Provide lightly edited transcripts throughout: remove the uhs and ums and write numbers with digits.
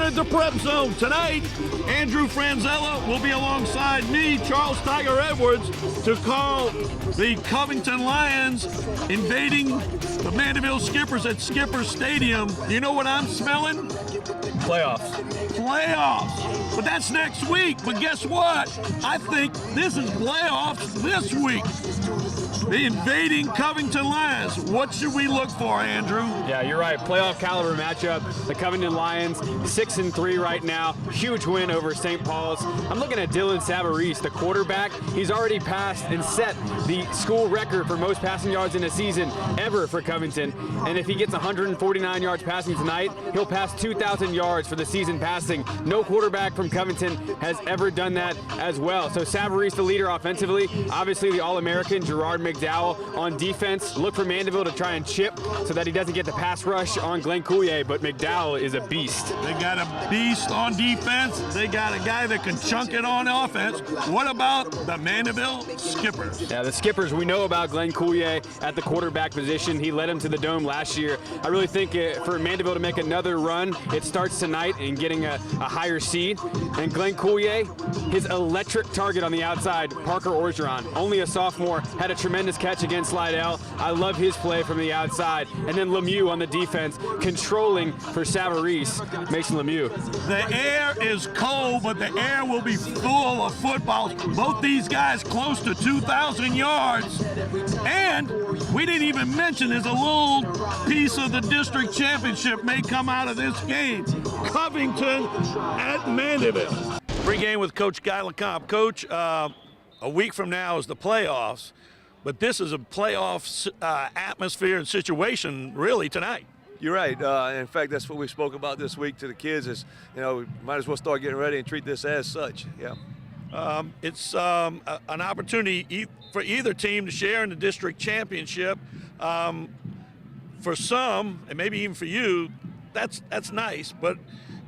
entered the Prep Zone. Tonight, Andrew Franzella will be alongside me, Charles Tiger Edwards, to call the Covington Lions invading the Mandeville Skippers at Skipper Stadium. You know what I'm smelling? Playoffs. Playoffs. But that's next week. But guess what? I think this is playoffs this week. The invading Covington Lions. What should we look for, Andrew? Yeah, you're right. Playoff caliber matchup. The Covington Lions, 6-3 right now. Huge win over St. Paul's. I'm looking at Dylan Savarese, the quarterback. He's already passed and set the school record for most passing yards in a season ever for Covington. And if he gets 149 yards passing tonight, he'll pass 2,000 yards for the season passing. No quarterback from Covington has ever done that as well. So Savarese, the leader offensively. Obviously the All-American Gerard McDowell on defense. Look for Mandeville to try and chip so that he doesn't get the pass rush on Glenn Coulier, but McDowell is a beast. They got a beast on defense. They got a guy that can chunk it on offense. What about the Mandeville Skippers? Yeah, the Skippers, we know about Glenn Coulier at the quarterback position. He led him to the Dome last year. I really think for Mandeville to make another run, it starts tonight in getting a higher seed. And Glenn Coulier, his electric target on the outside, Parker Orgeron, only a sophomore, had a tremendous catch against Slidell. I love his play from the outside. And then Lemieux on the defense, controlling for Savarese, Mason Lemieux. The air is cold, but the air will be full of footballs. Both these guys close to 2,000 yards. And we didn't even mention there's a little piece of the district championship may come out of this game. Covington at Mandeville. Pre-game with Coach Guy LeCompte. Coach, a week from now is the playoffs, but this is a playoff atmosphere and situation really tonight. You're right. In fact, that's what we spoke about this week to the kids is, you know, we might as well start getting ready and treat this as such. Yeah. It's an opportunity for either team to share in the district championship. For some, and maybe even for you, that's nice, but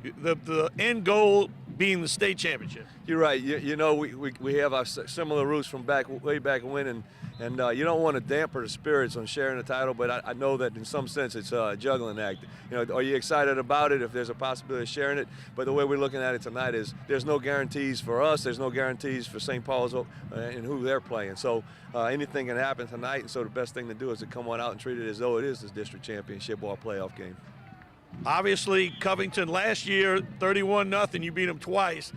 the end goal being the state championship. You're right. You know, we have our similar roots from way back when, and you don't want to damper the spirits on sharing the title, but I know that in some sense it's a juggling act. You know, are you excited about it if there's a possibility of sharing it? But the way we're looking at it tonight is there's no guarantees for us, there's no guarantees for St. Paul's and who they're playing. So anything can happen tonight, and so the best thing to do is to come on out and treat it as though it is this district championship or a playoff game. Obviously, Covington last year, 31-0, you beat them twice.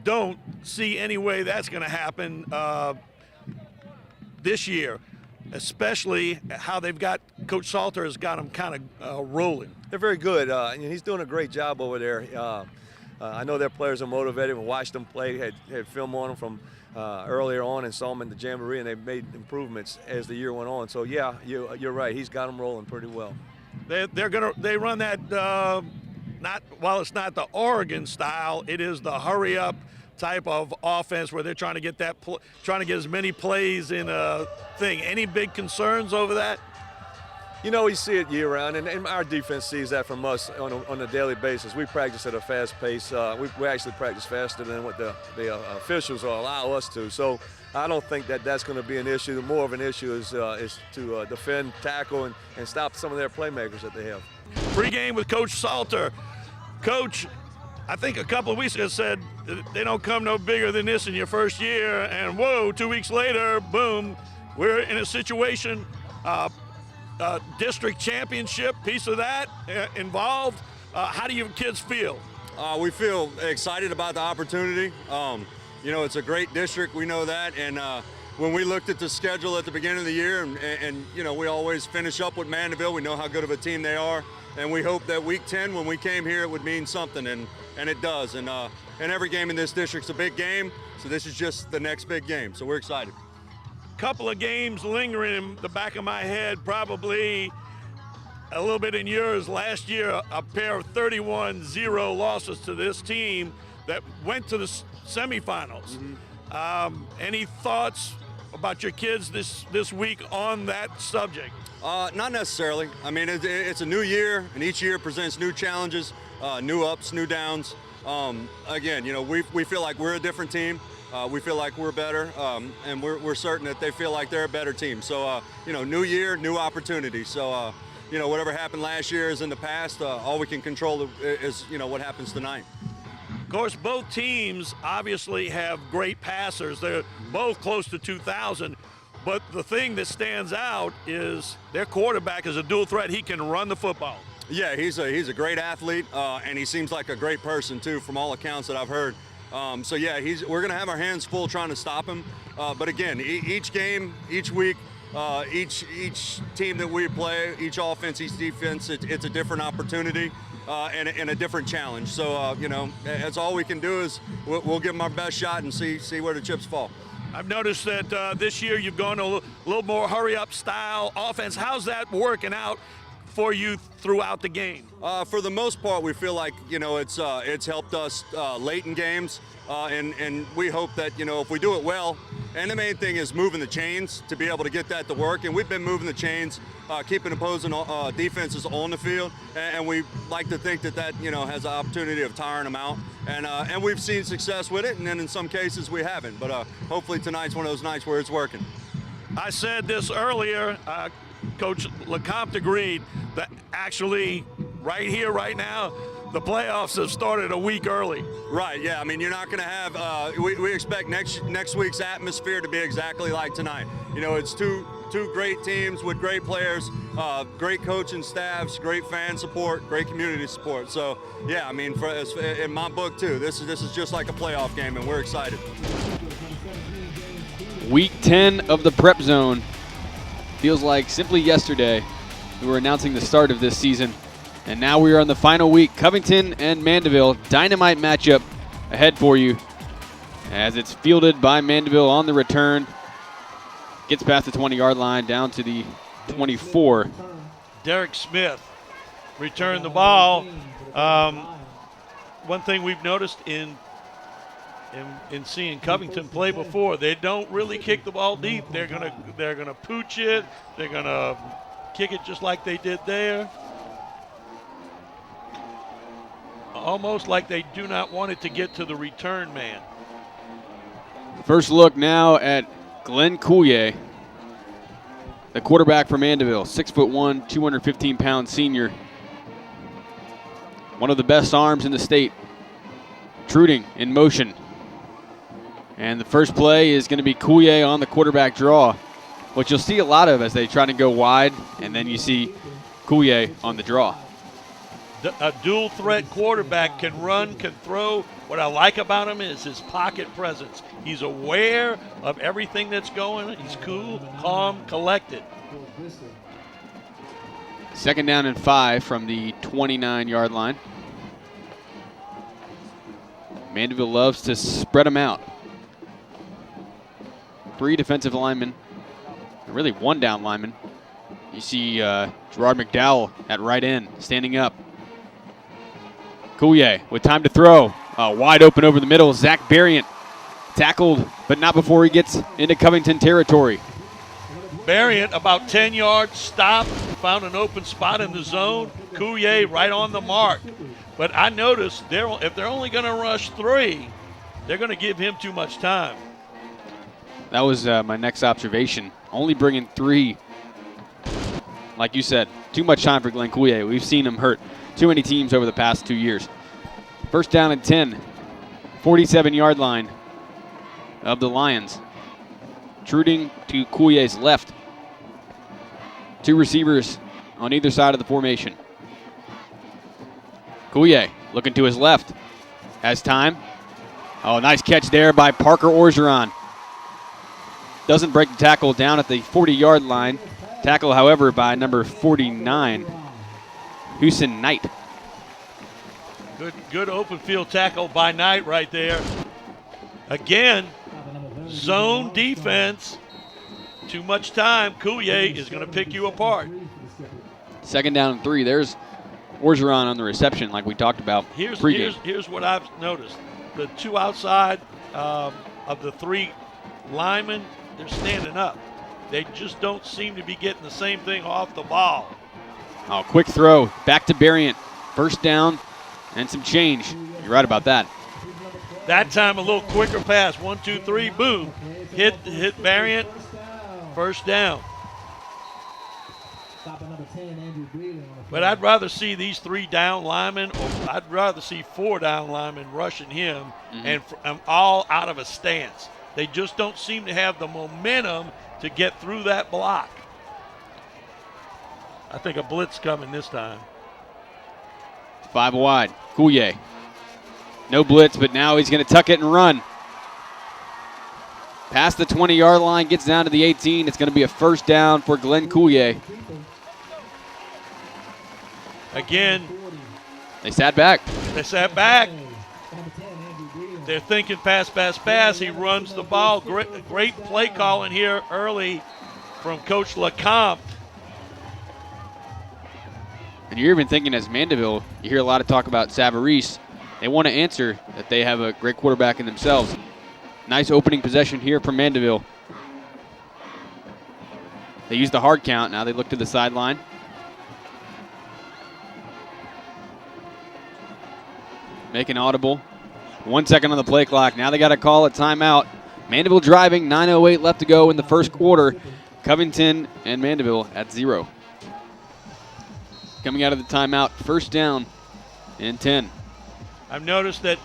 Don't see any way that's going to happen this year, especially how they've got Coach Salter has got them kind of rolling. They're very good, and he's doing a great job over there. I know their players are motivated. We watched them play, had film on them from earlier on and saw them in the Jamboree, and they've made improvements as the year went on. So yeah, you're right. He's got them rolling pretty well. They run that while it's not the Oregon style, it is the hurry up type of offense where they're trying to get as many plays in a thing. Any big concerns over that? You know, we see it year round, and our defense sees that from us on a daily basis. We practice at a fast pace. We actually practice faster than what the officials will allow us to. So I don't think that's going to be an issue. The more of an issue is to defend, tackle, and stop some of their playmakers that they have. Pre-game with Coach Salter. Coach, I think a couple of weeks ago said they don't come no bigger than this in your first year, and whoa, 2 weeks later, boom, we're in a situation, district championship, piece of that involved. How do your kids feel? We feel excited about the opportunity. You know, it's a great district, we know that, and when we looked at the schedule at the beginning of the year, and you know, we always finish up with Mandeville, we know how good of a team they are, and we hope that week 10, when we came here, it would mean something, and it does, and every game in this district's a big game, so this is just the next big game, so we're excited. Couple of games lingering in the back of my head, probably a little bit in yours. Last year, a pair of 31-0 losses to this team that went to the semifinals. Mm-hmm. Any thoughts about your kids this week on that subject? Not necessarily. I mean, it's a new year, and each year presents new challenges, new ups, new downs. Again, you know, we feel like we're a different team. We feel like we're better, and we're certain that they feel like they're a better team. So, you know, new year, new opportunity. So, whatever happened last year is in the past. All we can control is, what happens tonight. Of course, both teams obviously have great passers. They're both close to 2,000. But the thing that stands out is their quarterback is a dual threat. He can run the football. Yeah, he's a great athlete, and he seems like a great person too, from all accounts that I've heard. So yeah, we're gonna have our hands full trying to stop him. But again, each game, each week, each team that we play, each offense, each defense, it's a different opportunity and a different challenge. So that's all we can do is we'll give them our best shot and see where the chips fall. I've noticed that this year you've gone a little more hurry-up style offense. How's that working out for you throughout the game? For the most part, we feel like it's helped us late in games, and we hope that if we do it well, and the main thing is moving the chains to be able to get that to work. And we've been moving the chains, keeping opposing defenses on the field, and we like to think that has an opportunity of tiring them out. And we've seen success with it, and then in some cases we haven't. But hopefully tonight's one of those nights where it's working. I said this earlier. Coach LeCompte agreed that actually right here, right now, the playoffs have started a week early. Right, yeah. I mean, you're not going to have we expect next week's atmosphere to be exactly like tonight. It's two great teams with great players, great coaching staffs, great fan support, great community support. So, yeah, I mean, in my book, too, this is just like a playoff game, and we're excited. Week 10 of the Prep Zone. Feels like simply yesterday we were announcing the start of this season, and now we are on the final week. Covington and Mandeville, dynamite matchup ahead for you as it's fielded by Mandeville on the return. Gets past the 20-yard line down to the 24. Derek Smith returned the ball. One thing we've noticed in seeing Covington play before, they don't really kick the ball deep. They're gonna pooch it. They're gonna kick it just like they did there. Almost like they do not want it to get to the return man. First look now at Glenn Coulier, the quarterback for Mandeville, 6'1", 215-pound senior. One of the best arms in the state. Truding in motion. And the first play is going to be Coulier on the quarterback draw, which you'll see a lot of as they try to go wide, and then you see Coulier on the draw. A dual threat quarterback can run, can throw. What I like about him is his pocket presence. He's aware of everything that's going. He's cool, calm, collected. Second down and 5 from the 29-yard line. Mandeville loves to spread them out. 3 defensive linemen, and really 1 down lineman. You see Gerard McDowell at right end, standing up. Coulier with time to throw. Wide open over the middle. Zach Berrient tackled, but not before he gets into Covington territory. Berrient about 10 yards, stopped, found an open spot in the zone. Coulier right on the mark. But I noticed if they're only going to rush 3, they're going to give him too much time. That was my next observation. Only bringing 3. Like you said, too much time for Glenn Coulier. We've seen him hurt too many teams over the past 2 years. First down and 10, 47-yard line of the Lions. Truding to Coulier's left. 2 receivers on either side of the formation. Coulier looking to his left. Has time. Oh, nice catch there by Parker Orgeron. Doesn't break the tackle down at the 40-yard line. Tackle, however, by number 49, Houston Knight. Good open field tackle by Knight right there. Again, zone defense. Too much time. Coulier is going to pick you apart. Second down and 3. There's Orgeron on the reception like we talked about pregame. Here's what I've noticed. The 2 outside of the 3 linemen, they're standing up. They just don't seem to be getting the same thing off the ball. Oh, quick throw. Back to Berrient. First down and some change. You're right about that. That time a little quicker pass. 1, 2, 3, boom. Hit Berrient. First down. But I'd rather see these 3 down linemen, or I'd rather see 4 down linemen rushing him and all out of a stance. They just don't seem to have the momentum to get through that block. I think a blitz coming this time. 5 wide. Coulier. No blitz, but now he's going to tuck it and run. Past the 20-yard line, gets down to the 18. It's going to be a first down for Glenn Coulier. Again, they sat back. They're thinking pass. He runs the ball. Great play calling here early from Coach LeCompte. And you're even thinking as Mandeville, you hear a lot of talk about Savarese. They want to answer that they have a great quarterback in themselves. Nice opening possession here from Mandeville. They use the hard count. Now they look to the sideline. Make an audible. 1 second on the play clock. Now they got to call a timeout. Mandeville driving. 9:08 left to go in the first quarter. Covington and Mandeville at 0. Coming out of the timeout, first down and 10. I've noticed that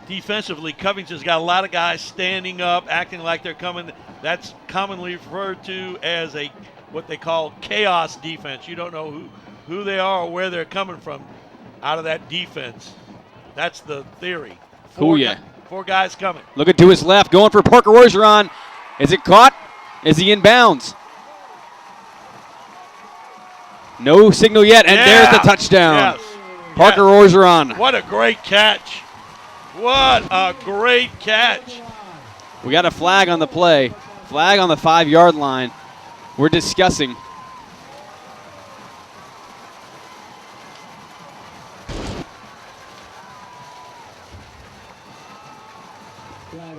defensively, Covington's got a lot of guys standing up, acting like they're coming. That's commonly referred to as what they call chaos defense. You don't know who they are or where they're coming from out of that defense. That's the theory. Four guys coming. Looking to his left, going for Parker Orgeron. Is it caught? Is he in bounds? No signal yet, and there's the touchdown. Yes. Parker Orgeron. What a great catch. What a great catch. We got a flag on the play. Flag on the 5-yard line. We're discussing.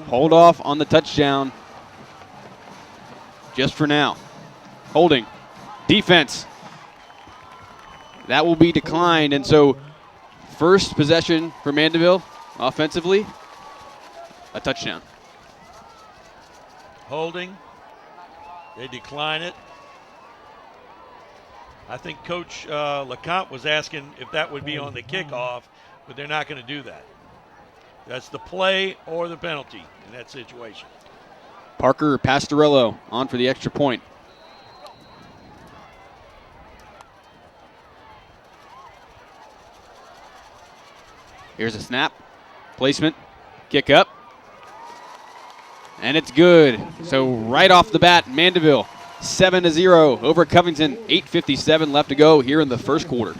Hold off on the touchdown. Just for now. Holding. Defense. That will be declined, and so first possession for Mandeville offensively, a touchdown. Holding. They decline it. I think Coach LeCompte was asking if that would be on the kickoff, but they're not going to do that. That's the play or the penalty in that situation. Parker Pastorello on for the extra point. Here's a snap, placement, kick up, and it's good. So right off the bat, Mandeville 7-0 over Covington. 8:57 left to go here in the first quarter.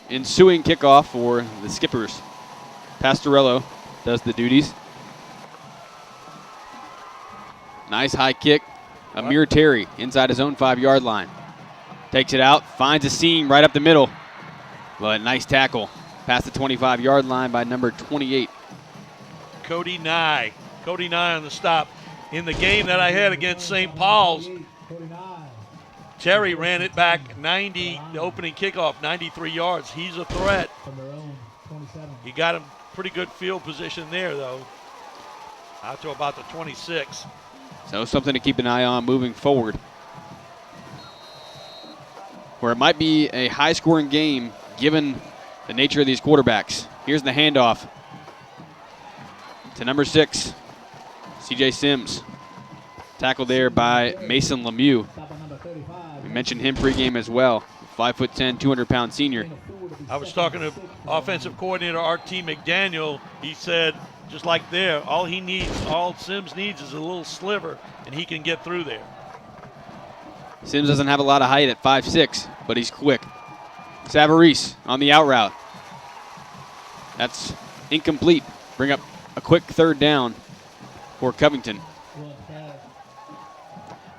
Ensuing kickoff for the Skippers. Pastorello does the duties. Nice high kick. Amir Terry inside his own 5-yard line. Takes it out, finds a seam right up the middle. But nice tackle past the 25-yard line by number 28. Cody Nye on the stop. In the game that I had against St. Paul's, Terry ran it back 90, the opening kickoff, 93 yards. He's a threat. He got him pretty good field position there, though, out to about the 26. So something to keep an eye on moving forward. Where it might be a high-scoring game given the nature of these quarterbacks. Here's the handoff to number 6, C.J. Sims. Tackled there by Mason Lemieux. We mentioned him pregame as well. 5'10", 200-pound senior. I was talking to offensive coordinator R.T. McDaniel. He said, just like there, all Sims needs is a little sliver, and he can get through there. Sims doesn't have a lot of height at 5'6", but he's quick. Savarese on the out route. That's incomplete. Bring up a quick third down for Covington.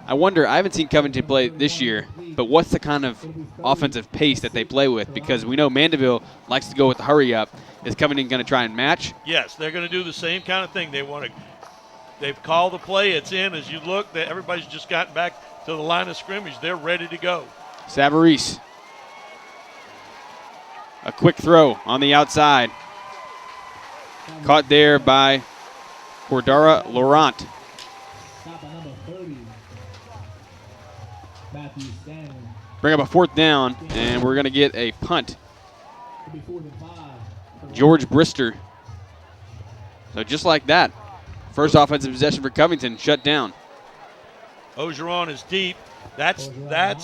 I wonder, I haven't seen Covington play this year, but what's the kind of offensive pace that they play with? Because we know Mandeville likes to go with the hurry up. Is Covington going to try and match? Yes, they're going to do the same kind of thing. They've called the play. It's in. As you look, everybody's just gotten back to the line of scrimmage. They're ready to go. Savarese. A quick throw on the outside. Caught there by Cordara Laurent. Bring up a 4th down, and we're going to get a punt. George Brister. So just like that, first offensive possession for Covington shut down. Ogeron is deep. That's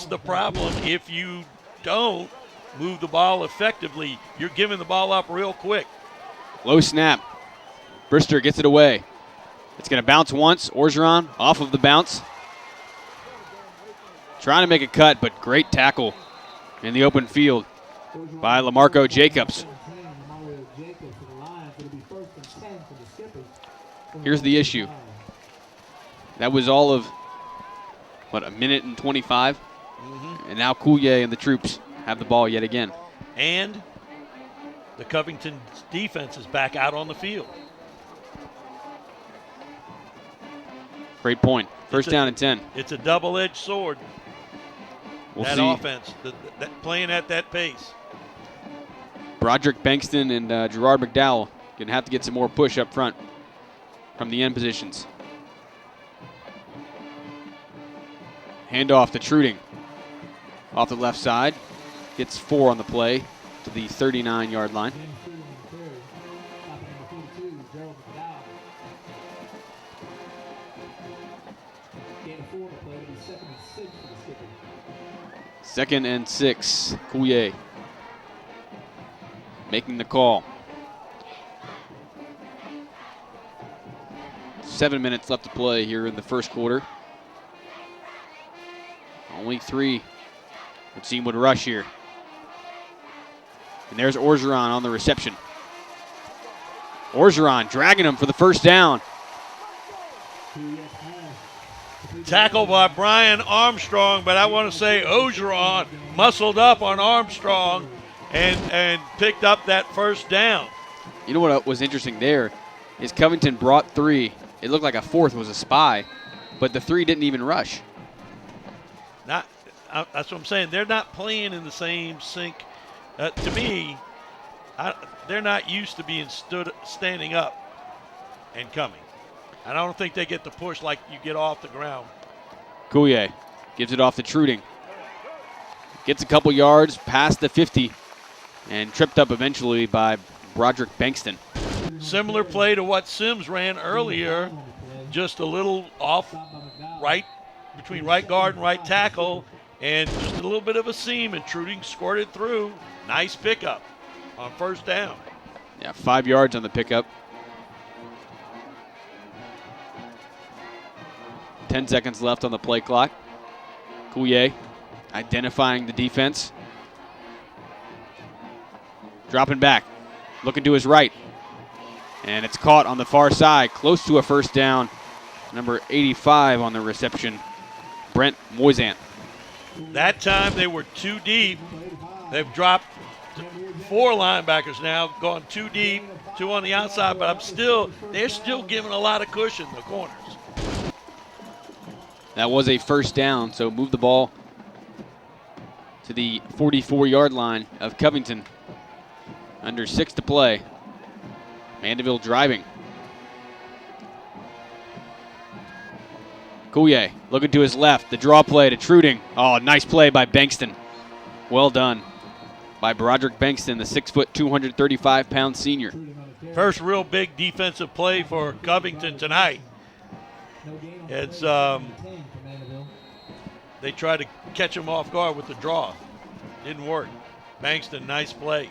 the problem. If you don't move the ball effectively, you're giving the ball up real quick. Low snap. Brister gets it away. It's going to bounce once. Orgeron off of the bounce. Trying to make a cut, but great tackle in the open field by LaMarco Jacobs. Here's the issue. That was all of, what, a minute and 25? And now Coulier and the troops have the ball yet again. And the Covington defense is back out on the field. Great point. First down and 10. It's a double-edged sword. We'll that see. Offense, playing at that pace. Broderick Bankston and Gerard McDowell going to have to get some more push up front from the end positions. Handoff to Truding. Off the left side. Gets 4 on the play to the 39-yard line. Second and 6. Coulier making the call. 7 minutes left to play here in the first quarter. Only 3 the team would rush here. And there's Orgeron on the reception. Orgeron dragging him for the first down. Tackled by Brian Armstrong, but I want to say Ogeron muscled up on Armstrong and picked up that first down. You know what was interesting there is Covington brought 3. It looked like a 4th was a spy, but the 3 didn't even rush. That's what I'm saying. They're not playing in the same sync. To me, they're not used to being standing up and coming. I don't think they get the push like you get off the ground. Coulier gives it off to Truding. Gets a couple yards past the 50 and tripped up eventually by Broderick Bankston. Similar play to what Sims ran earlier, just a little off right between right guard and right tackle, and just a little bit of a seam, and Truding squirted through. Nice pickup on first down. Yeah, 5 yards on the pickup. 10 seconds left on the play clock. Coulier identifying the defense. Dropping back, looking to his right. And it's caught on the far side, close to a first down. Number 85 on the reception, Brent Moisant. That time they were too deep. They've dropped 4 linebackers now, gone too deep, 2 on the outside, but they're still giving a lot of cushion, the corners. That was a first down, so move the ball to the 44-yard line of Covington. Under 6 to play. Mandeville driving. Coulier looking to his left. The draw play to Truding. Oh, nice play by Bankston. Well done by Broderick Bankston, the 6', 235-pound senior. First real big defensive play for Covington tonight. It's they tried to catch him off guard with the draw. Didn't work. Bankston, nice play.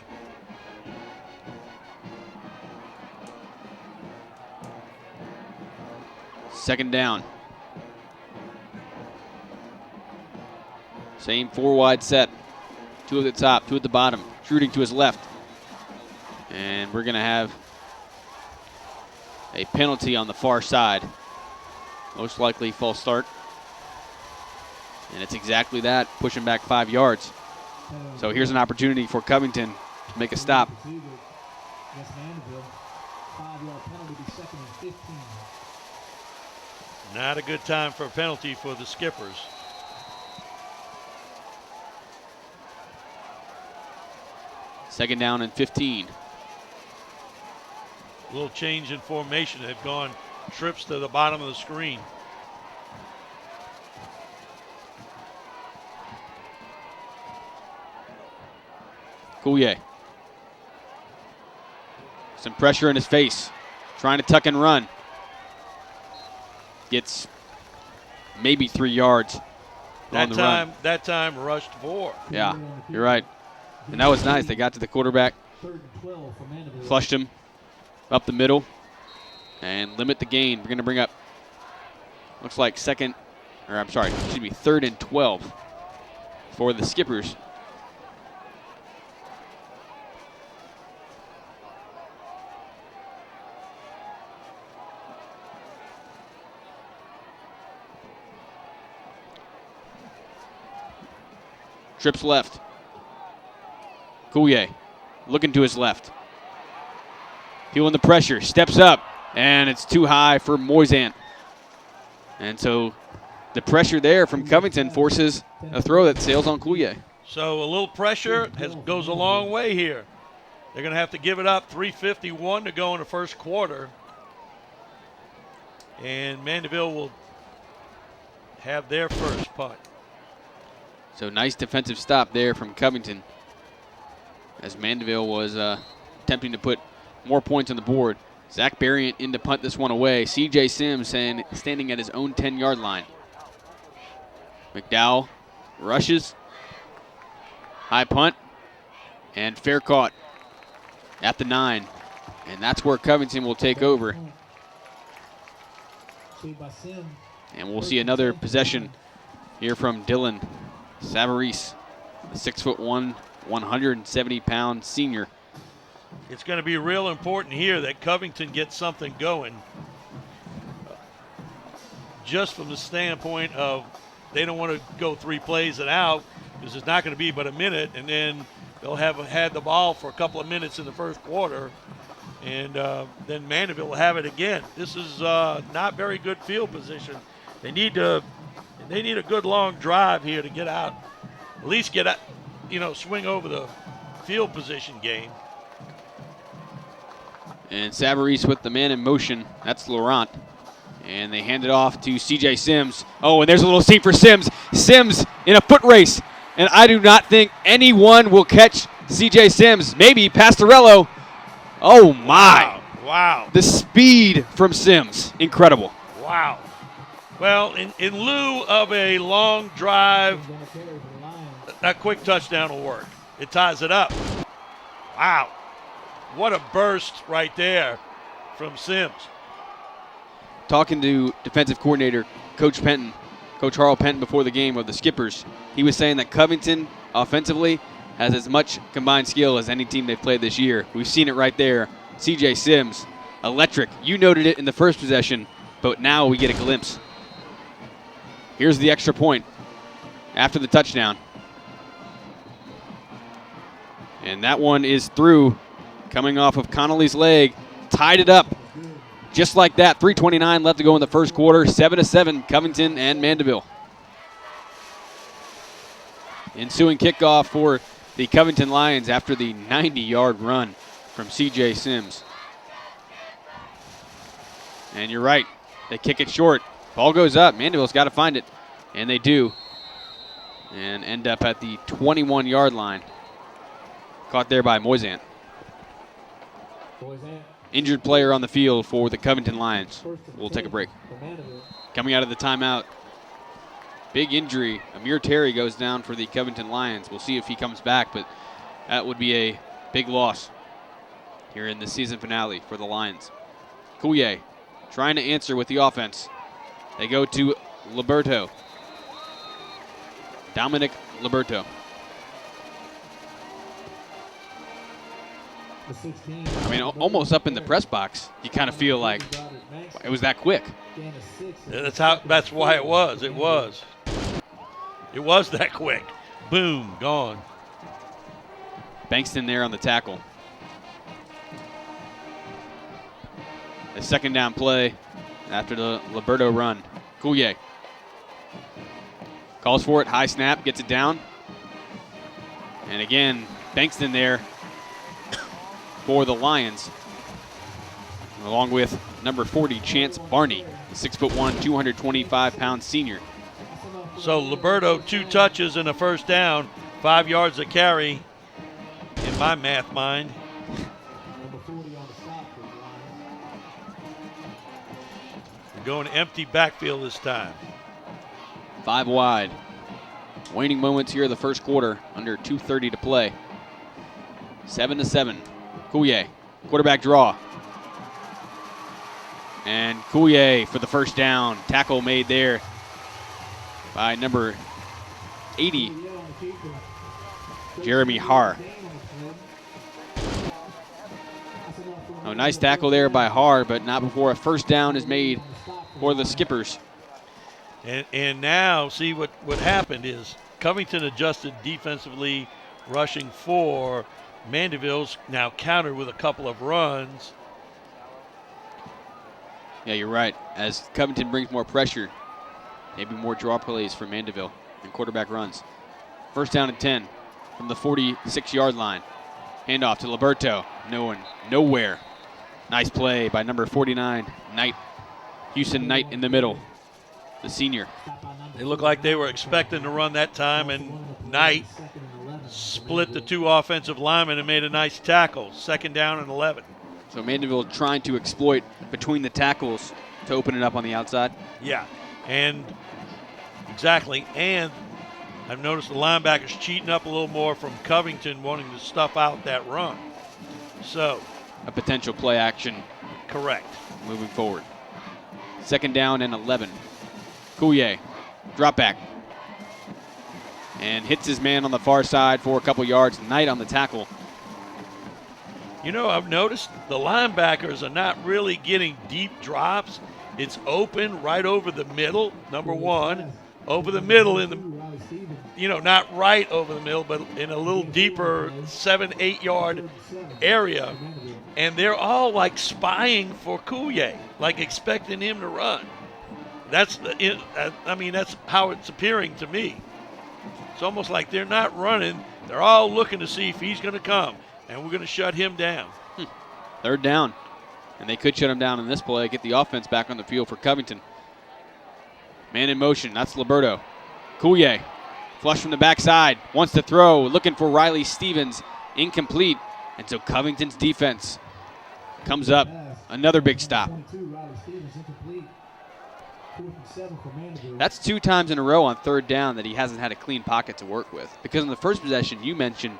Second down. Same 4 wide set. 2 at the top, 2 at the bottom. Truding to his left. And we're going to have a penalty on the far side. Most likely false start. And it's exactly that, pushing back 5 yards. So here's an opportunity for Covington to make a stop. Not a good time for a penalty for the Skippers. Second down and 15. A little change in formation. They've gone trips to the bottom of the screen. Coulier. Some pressure in his face. Trying to tuck and run. Gets maybe 3 yards on the run. That time rushed 4. Yeah, you're right. And that was nice. They got to the quarterback, flushed him up the middle, and limit the gain. We're going to bring up, looks like 3rd and 12 for the Skippers. Trips left. Coulier looking to his left. Feeling the pressure, steps up, and it's too high for Moisant. And so the pressure there from Covington forces a throw that sails on Coulier. So a little pressure goes a long way here. They're going to have to give it up. 3:51 to go in the first quarter. And Mandeville will have their first punt. So nice defensive stop there from Covington as Mandeville was attempting to put more points on the board. Zach Barriant in to punt this one away. C.J. Sims standing at his own 10-yard line. McDowell rushes. High punt. And fair caught at the 9. And that's where Covington will take over. And we'll see another possession here from Dylan Savarese, the 6'1", 170-pound senior. It's going to be real important here that Covington gets something going. Just from the standpoint of they don't want to go 3 plays and out, because it's not going to be but a minute, and then they'll have had the ball for a couple of minutes in the first quarter, and then Mandeville will have it again. This is not very good field position. They need a good long drive here to get out, at least get out, swing over the field position game. And Savarese with the man in motion. That's Laurent. And they hand it off to C.J. Sims. Oh, and there's a little seat for Sims. Sims in a foot race. And I do not think anyone will catch C.J. Sims. Maybe Pastorello. Oh, my. Wow. The speed from Sims. Incredible. Wow. Well, in lieu of a long drive, that quick touchdown will work. It ties it up. Wow. What a burst right there from Sims. Talking to defensive coordinator Coach Harl Penton before the game of the Skippers, he was saying that Covington offensively has as much combined skill as any team they've played this year. We've seen it right there. C.J. Sims, electric. You noted it in the first possession, but now we get a glimpse. Here's the extra point after the touchdown. And that one is through, coming off of Connolly's leg, tied it up. Just like that, 3:29 left to go in the first quarter, 7-7, Covington and Mandeville. Ensuing kickoff for the Covington Lions after the 90-yard run from C.J. Sims. And you're right, they kick it short. Ball goes up, Mandeville's got to find it, and they do. And end up at the 21-yard line. Caught there by Moisant. Injured player on the field for the Covington Lions. We'll take a break. Coming out of the timeout, big injury. Amir Terry goes down for the Covington Lions. We'll see if he comes back, but that would be a big loss here in the season finale for the Lions. Coulier trying to answer with the offense. They go to Liberto. Dominic Liberto. I mean, almost up in the press box. You kind of feel like it was that quick. That's why it was. It was that quick. Boom, gone. Bankston there on the tackle. The second down play after the Liberto run. Coulier calls for it. High snap, gets it down. And again, Bankston there for the Lions, along with number 40, Chance Barney, 6'1", 225-pound senior. So Liberto, 2 touches and a first down, 5 yards a carry. And my math mind. We're going empty backfield this time. 5 wide. Waning moments here of the first quarter, under 2:30 to play. 7-7. Coulier, quarterback draw. And Coulier for the first down. Tackle made there by number 80, Jeremy Haar. Oh, nice tackle there by Haar, but not before a first down is made for the Skippers. And now, see what happened is Covington adjusted defensively, rushing 4. Mandeville's now countered with a couple of runs. Yeah, you're right. As Covington brings more pressure, maybe more draw plays for Mandeville and quarterback runs. First down and 10 from the 46-yard line. Handoff to Liberto. Nowhere. Nice play by number 49, Knight. Houston Knight in the middle, the senior. They looked like they were expecting to run that time, and Knight split the 2 offensive linemen and made a nice tackle. Second down and 11. So Mandeville trying to exploit between the tackles to open it up on the outside. Yeah, and exactly. And I've noticed the linebackers cheating up a little more from Covington, wanting to stuff out that run. So a potential play action. Correct. Moving forward. Second down and 11. Coulier, drop back. And hits his man on the far side for a couple yards. Knight on the tackle. You know, I've noticed the linebackers are not really getting deep drops. It's open right over the middle, number 1. Over the middle in the, not right over the middle, but in a little deeper 7-8 yard area. And they're all like spying for Coulier, like expecting him to run. That's how it's appearing to me. It's almost like they're not running. They're all looking to see if he's going to come, and we're going to shut him down. Third down. And they could shut him down in this play, get the offense back on the field for Covington. Man in motion, that's Liberto. Coulier, flush from the backside, wants to throw, looking for Riley Stevens, incomplete. And so Covington's defense comes up, another big stop. That's 2 times in a row on third down that he hasn't had a clean pocket to work with. Because in the first possession, you mentioned,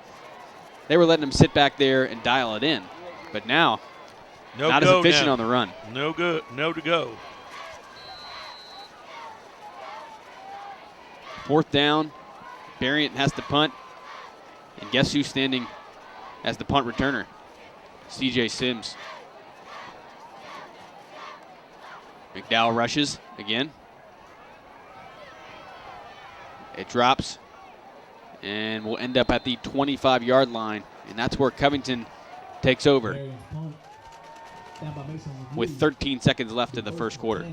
they were letting him sit back there and dial it in. But now, not as efficient on the run. No good, no to go. Fourth down, Barriant has to punt. And guess who's standing as the punt returner? C.J. Sims. McDowell rushes again. It drops and will end up at the 25-yard line. And that's where Covington takes over with 13 seconds left in the first quarter.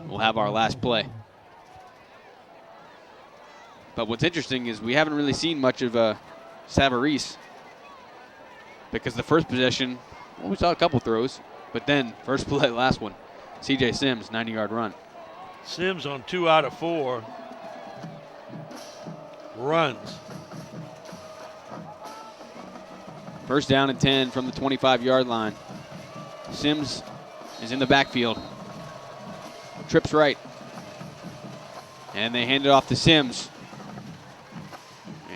We'll have our last play. But what's interesting is we haven't really seen much of Savarese, because the first possession, well, we saw a couple throws, but then first play, last one, C.J. Sims, 90-yard run. Sims on 2 out of 4 runs. First down and 10 from the 25-yard line. Sims is in the backfield. Trips right. And they hand it off to Sims.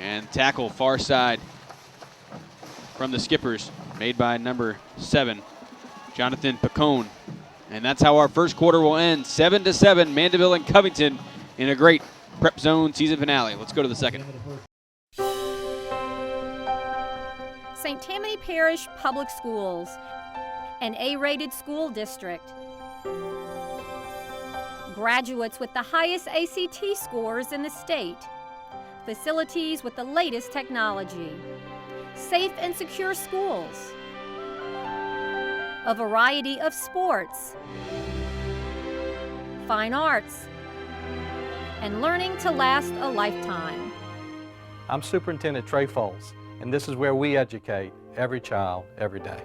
And tackle far side from the Skippers, made by number 7, Jonathan Picone. And that's how our first quarter will end. 7-7, Mandeville and Covington in a great Prep Zone season finale. Let's go to the second. St. Tammany Parish Public Schools, an A-rated school district. Graduates with the highest ACT scores in the state. Facilities with the latest technology. Safe and secure schools. A variety of sports. Fine arts. And learning to last a lifetime. I'm Superintendent Trey Foles, and this is where we educate every child, every day.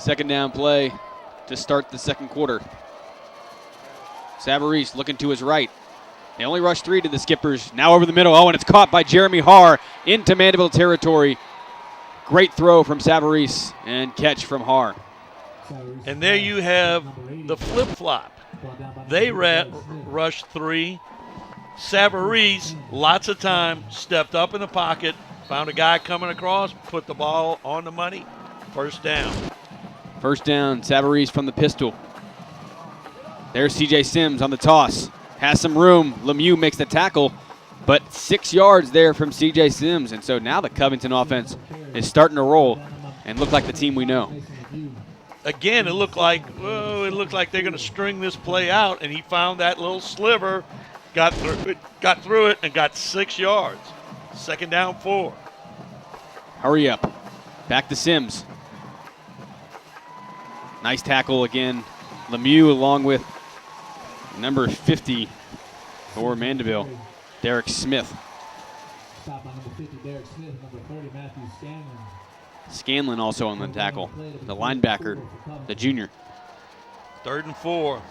Second down play to start the second quarter. Savarese looking to his right. They only rush 3 to the Skippers. Now over the middle. Oh, and it's caught by Jeremy Haar into Mandeville territory. Great throw from Savarese and catch from Haar. And there you have the flip-flop. They rushed 3. Savarese, lots of time, stepped up in the pocket, found a guy coming across, put the ball on the money. First down. First down, Savarese from the pistol. There's C.J. Sims on the toss. Has some room. Lemieux makes the tackle, but 6 yards there from C.J. Sims. And so now the Covington offense is starting to roll and look like the team we know. Again, it looked like they're going to string this play out, and he found that little sliver, got through it, and got 6 yards. Second down 4. Hurry up. Back to Sims. Nice tackle again. Lemieux along with number 50 for Mandeville, Derek Smith. Stop by number 50, Derek Smith, number 30, Matthew Scanlon. Scanlon also on the tackle, the linebacker, the junior. 3rd and 4.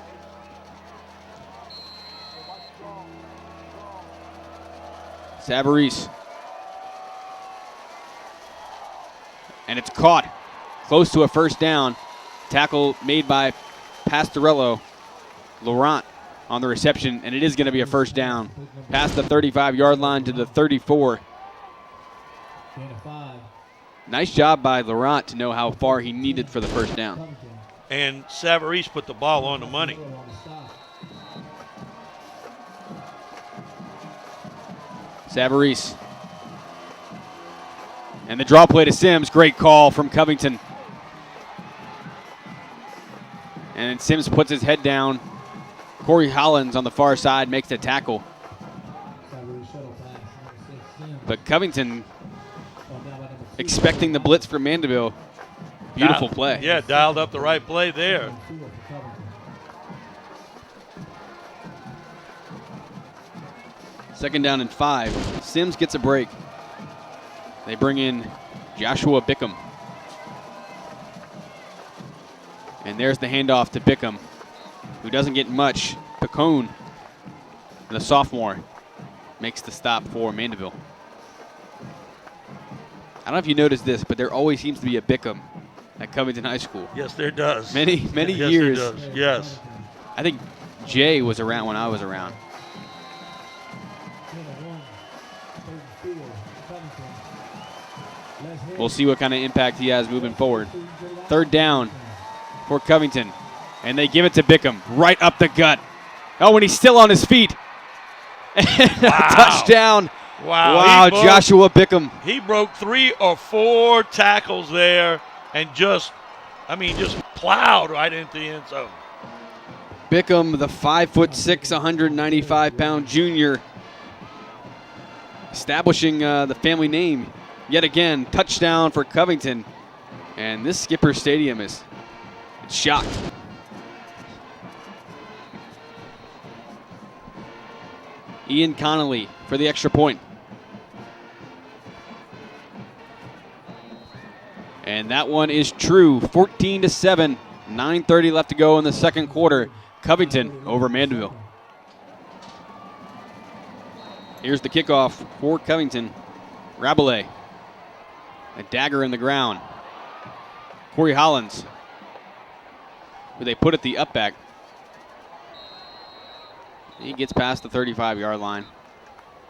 Savarese. And it's caught. Close to a first down. Tackle made by Pastorello. Laurent on the reception, and it is going to be a first down. Past the 35-yard line to the 34. Nice job by Laurent to know how far he needed for the first down. And Savarese put the ball on the money. Savarese. And the draw play to Sims. Great call from Covington. And Sims puts his head down. Corey Hollins on the far side makes the tackle. But Covington expecting the blitz from Mandeville. Beautiful play. Yeah, dialed up the right play there. Second down and 5. Sims gets a break. They bring in Joshua Bickham. And there's the handoff to Bickham, who doesn't get much. Picone, the sophomore, makes the stop for Mandeville. I don't know if you noticed this, but there always seems to be a Bickham at Covington High School. Yes, there does. Many yes, years. There does. Yes. I think Jay was around when I was around. We'll see what kind of impact he has moving forward. Third down for Covington. And they give it to Bickham right up the gut. Oh, and he's still on his feet. Wow. Touchdown. Wow. Joshua Bickham. He broke 3 or 4 tackles there and just plowed right into the end zone. Bickham, the 5'6", 195-pound junior, establishing the family name yet again. Touchdown for Covington. And this Skipper Stadium is shocked. Ian Connolly for the extra point. And that one is true. 14-7. 9:30 left to go in the second quarter. Covington over Mandeville. Here's the kickoff for Covington. Rabelais. A dagger in the ground. Corey Hollins, who they put at the up back. He gets past the 35-yard line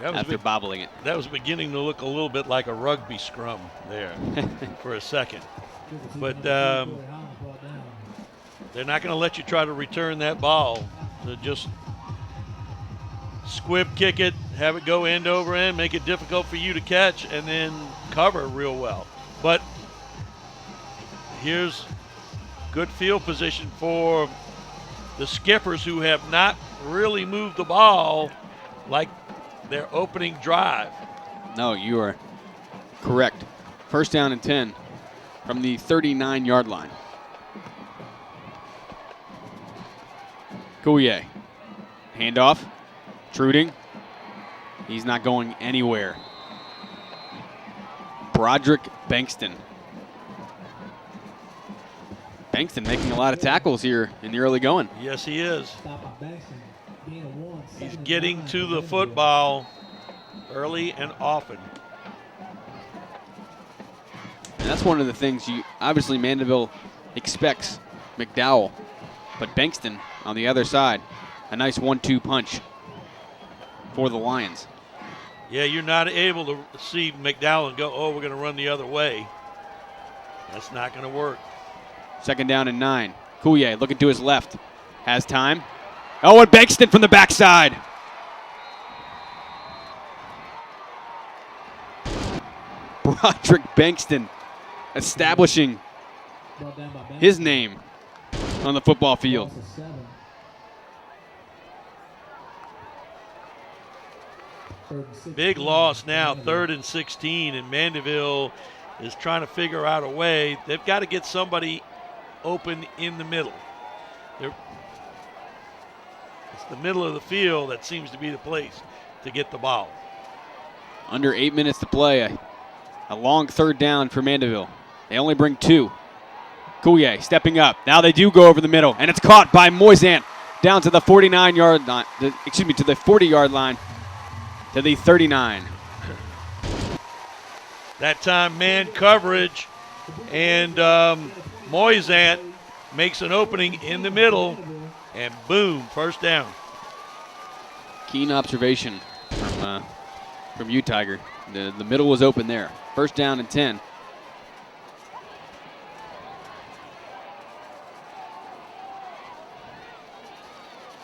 after bobbling it. That was beginning to look a little bit like a rugby scrum there for a second. But they're not going to let you try to return that ball. So just squib kick it, have it go end over end, make it difficult for you to catch, and then cover real well. But here's good field position for the Skippers, who have not really moved the ball like their opening drive. No, you are correct. First down and 10 from the 39-yard line. Couillet. Handoff. Truding. He's not going anywhere. Broderick Bankston. Bankston making a lot of tackles here in the early going. Yes, he is. Stop by Bankston. Gain of 1. He's Second and getting 9 to for the Mandeville. football early and often. And that's one of the things obviously Mandeville expects McDowell, but Bankston on the other side, a nice 1-2 punch for the Lions. Yeah, you're not able to see McDowell and go, oh, we're going to run the other way. That's not going to work. 2nd down and 9. Coulier looking to his left. Has time. Oh, and Bankston from the backside. Broderick Bankston establishing Brought down by Bankston. his name on the football field. Loss of 7. 3rd and 16. Big loss now, 3rd and 16, and Mandeville is trying to figure out a way. They've got to get somebody open in the middle. It's the middle of the field that seems to be the place to get the ball. Under 8 minutes to play. A long 3rd down for Mandeville. They only bring 2. Coulier stepping up. Now they do go over the middle, and it's caught by Moisant down to the 49-yard line. To the 40-yard line. To the 39. That time, man coverage, and Moisant makes an opening in the middle, and boom, 1st down. Keen observation from you, Tiger. The middle was open there. 1st down and 10.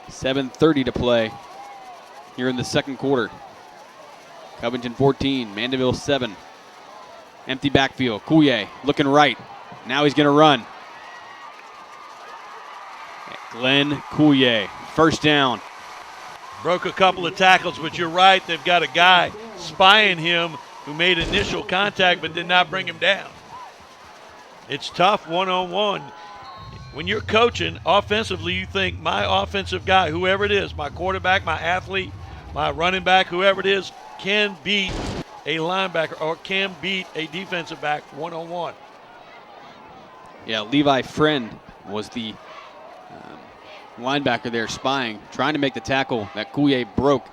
$7:30 to play here in the 2nd quarter. Covington 14, Mandeville 7. Empty backfield. Coulier looking right. Now he's going to run. Glenn Coulier, 1st down. Broke a couple of tackles, but you're right. They've got a guy spying him who made initial contact but did not bring him down. It's tough one-on-one. When you're coaching offensively, you think my offensive guy, whoever it is, my quarterback, my athlete, my running back, whoever it is, can beat a linebacker or can beat a defensive back one-on-one. Yeah, Levi Friend was the linebacker there spying, trying to make the tackle that Coulier broke.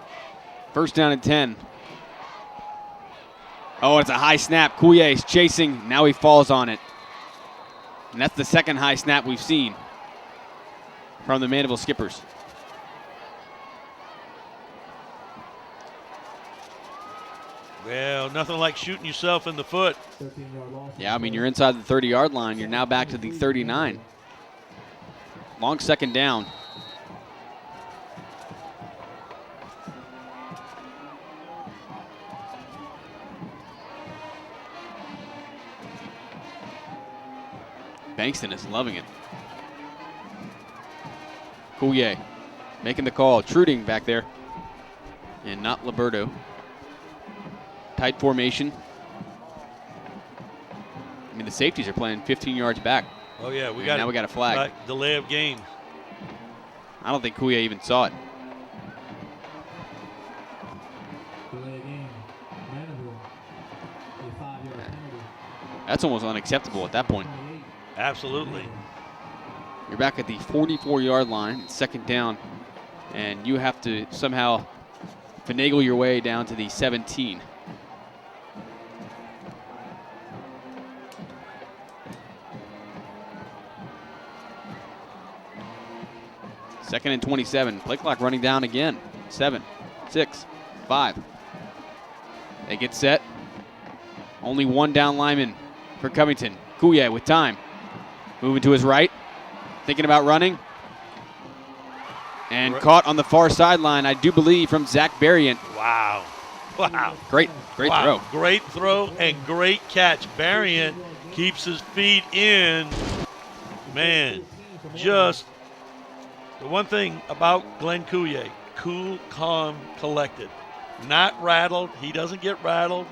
1st down and 10. Oh, it's a high snap. Coulier is chasing. Now he falls on it. And that's the 2nd high snap we've seen from the Mandeville Skippers. Well, nothing like shooting yourself in the foot. 13-yard loss. Yeah, I mean, you're inside the 30-yard line. You're now back to the 39. Long 2nd down. Bankston is loving it. Coulier making the call. Truding back there. And not Liberto. Tight formation. I mean, the safeties are playing 15 yards back. Oh, yeah, And now we got a flag. Delay of game. I don't think Coulier even saw it. Delay of game. Mandeville. A 5-yard penalty. That's almost unacceptable at that point. 28. Absolutely. You're back at the 44-yard line, 2nd down, and you have to somehow finagle your way down to the 17. Second and 27. Play clock running down again. 7, 6, 5. They get set. Only 1 down lineman for Covington. Coulier with time. Moving to his right. Thinking about running. And caught on the far sideline, I do believe, from Zach Berrient. Wow. Wow. Great Wow. throw. Great throw and great catch. Berrient keeps his feet in. Man, just the one thing about Glenn Coulier, cool, calm, collected. Not rattled. He doesn't get rattled.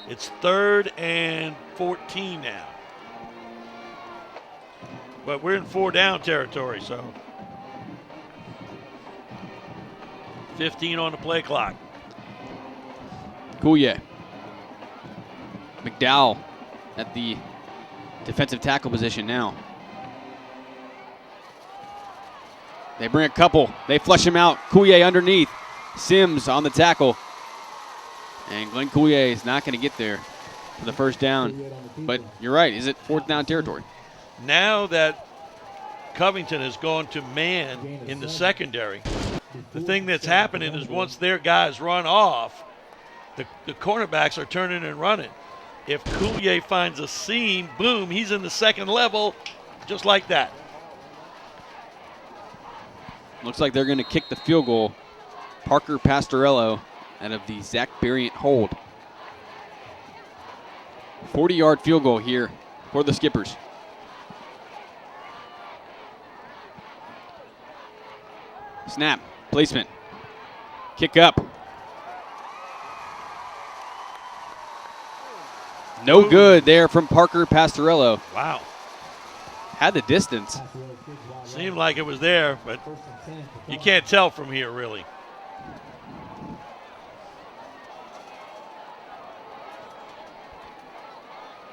It's 3rd and 14 now. But we're in 4-down territory, so 15 on the play clock. Coulier. McDowell at the defensive tackle position now. They bring a couple. They flush him out. Coulier underneath. Sims on the tackle. And Glenn Coulier is not going to get there for the first down. But you're right. Is it fourth down territory? Now that Covington has gone to man in the secondary, the thing that's happening is once their guys run off, the cornerbacks are turning and running. If Coulier finds a seam, boom, he's in the second level, just like that. Looks like they're going to kick the field goal. Parker Pastorello out of the Zach Barriant hold. 40-yard field goal here for the Skippers. Snap, placement, kick up. No good there from Parker Pastorello. Wow. Had the distance. Seemed like it was there, but you can't tell from here, really.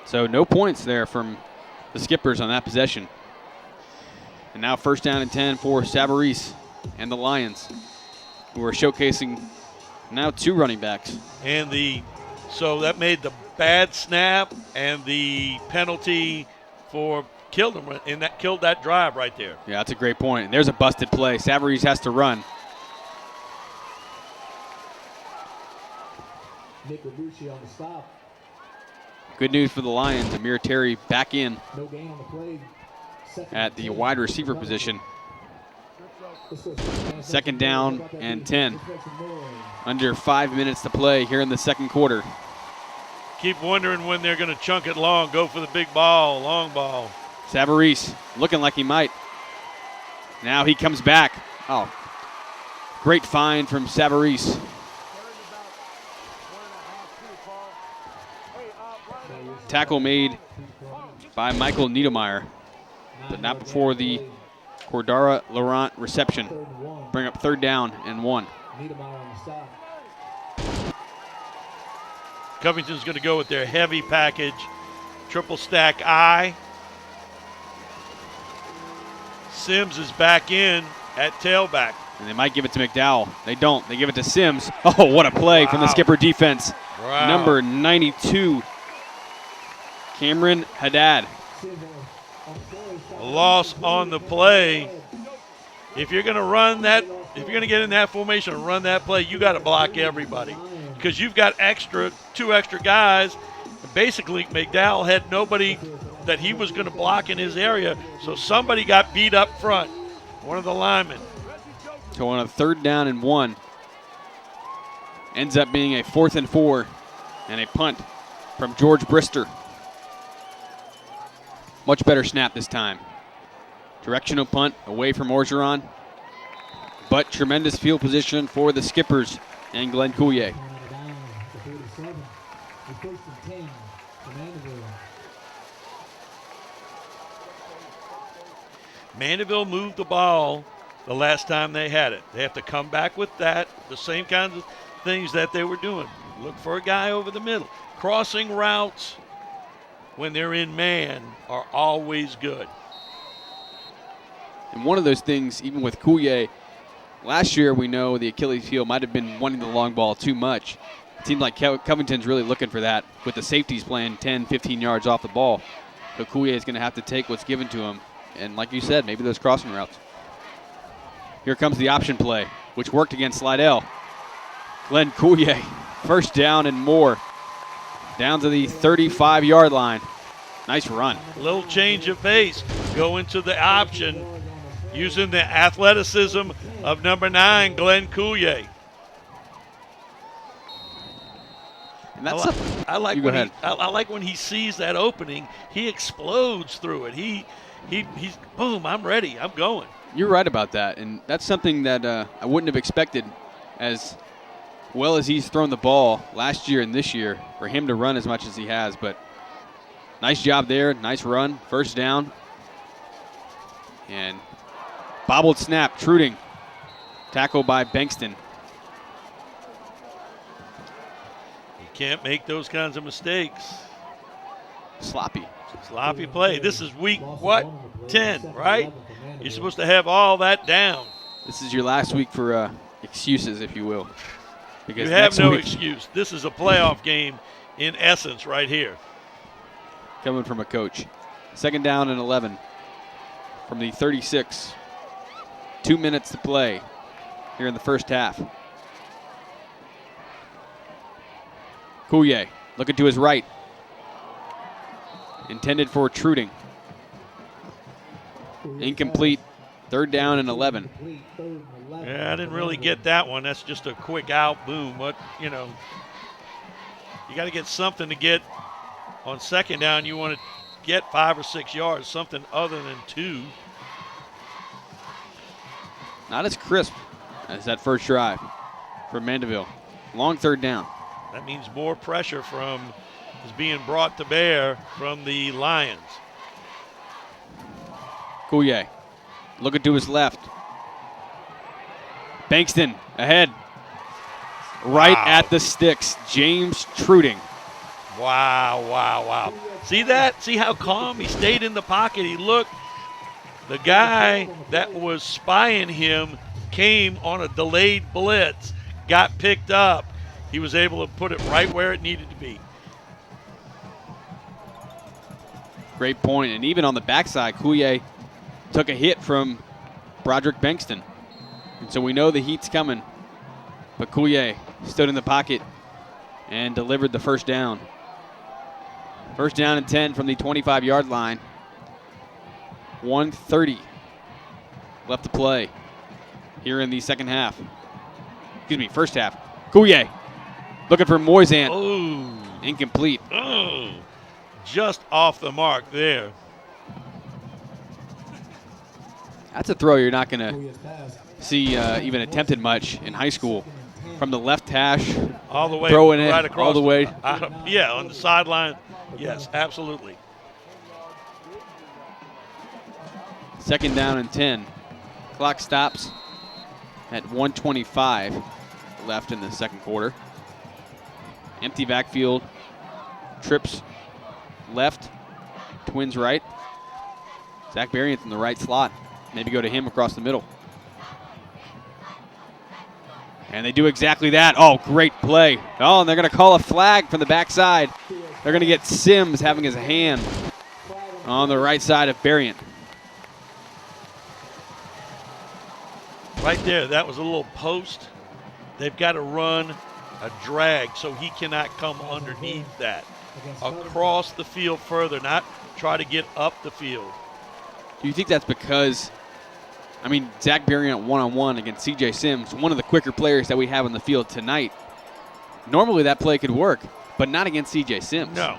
So no points there from the Skippers on that possession. And now first down and 10 for Savarese and the Lions, who are showcasing now 2 running backs. And so that made the bad snap and the penalty for killed him, and that killed that drive right there. Yeah, that's a great point. And there's a busted play. Savarese has to run. Nick Rabucci on the stop. Good news for the Lions. Amir Terry back in No gain on the play. at the wide receiver position. Second down and 10. Under 5 minutes to play here in the second quarter. Keep wondering when they're going to chunk it long, go for the big ball, long ball. Savarese looking like he might. Now he comes back. Oh, great find from Savarese. Tackle made by Michael Niedermeyer, but not before the Cordara Laurent reception. Bring up third down and 1. Covington's going to go with their heavy package, triple stack I. Sims is back in at tailback. And they might give it to McDowell. They don't. They give it to Sims. Oh, what a play from the Skipper defense. Wow. Number 92, Cameron Haddad. A loss on the play. If you're going to run that, if you're going to get in that formation and run that play, you got to block everybody because you've got 2 extra guys. Basically, McDowell had nobody that he was going to block in his area, so somebody got beat up front, one of the linemen. So on a third down and 1, ends up being a 4th and 4 and a punt from George Brister. Much better snap this time. Directional punt away from Orgeron, but tremendous field position for the Skippers and Glenn Coulier. Mandeville moved the ball the last time they had it. They have to come back with that, the same kinds of things that they were doing. Look for a guy over the middle. Crossing routes when they're in man are always good. And one of those things, even with Coulier, last year we know the Achilles heel might have been wanting the long ball too much. It seemed like Covington's really looking for that with the safeties playing 10, 15 yards off the ball. So Coulier is going to have to take what's given to him. And like you said, maybe those crossing routes. Here comes the option play, which worked against Slidell. Glenn Coulier, first down and more. Down to the 35-yard line. Nice run. Little change of pace. Go into the option using the athleticism of number 9, Glenn Coulier. And that's I like go ahead. I like when he sees that opening, he explodes through it. He's boom, I'm ready, I'm going. You're right about that, and that's something that I wouldn't have expected as well as he's thrown the ball last year and this year for him to run as much as he has. But nice job there, nice run, first down. And bobbled snap, Truding, tackle by Bankston. You can't make those kinds of mistakes. Sloppy Sloppy play. This is week, what, 10, right? You're supposed to have all that down. This is your last week for excuses, if you will. Because You have next no week, excuse. This is a playoff game in essence right here. coming from a coach. 2nd down and 11 from the 36. 2 minutes to play here in the first half. Coulier looking to his right. Intended for Truding. Incomplete. 3rd down and 11. Yeah, I didn't really get that one. That's just a quick out, boom. But, you know, you got to get something to get on 2nd down. You want to get 5 or 6 yards, something other than 2. Not as crisp as that first drive from Mandeville. Long 3rd down. That means more pressure is being brought to bear from the Lions. Coulier looking to his left. Bankston ahead. Right Wow. at the sticks. James Truding. Wow. See that? See how calm? He stayed in the pocket. He looked. The guy that was spying him came on a delayed blitz, got picked up. He was able to put it right where it needed to be. Great point. And even on the backside, Coulier took a hit from Broderick Bankston. And so we know the heat's coming. But Coulier stood in the pocket and delivered the 1st down. 1st down and 10 from the 25-yard line. 1:30 left to play here in the second half. Excuse me, first half. Coulier looking for Moisan. Oh, Incomplete. just off the mark there. That's a throw you're not going to see even attempted much in high school. From the left hash, All the way, throwing it right across all the way. Yeah, on the sideline. Yes, absolutely. 2nd down and 10. Clock stops at 1:25 left in the second quarter. Empty backfield. Trips left. Twins right. Zach Berrient in the right slot. Maybe go to him across the middle. And they do exactly that. Oh, great play. Oh, and they're going to call a flag from the backside. They're going to get Sims having his hand on the right side of Berrient. Right there, that was a little post. They've got to run a drag so he cannot come underneath that. Across the field further, not try to get up the field. Do you think that's because, I mean, Zach Berrient one-on-one against C.J. Sims, one of the quicker players that we have on the field tonight. Normally that play could work, but not against C.J. Sims. No.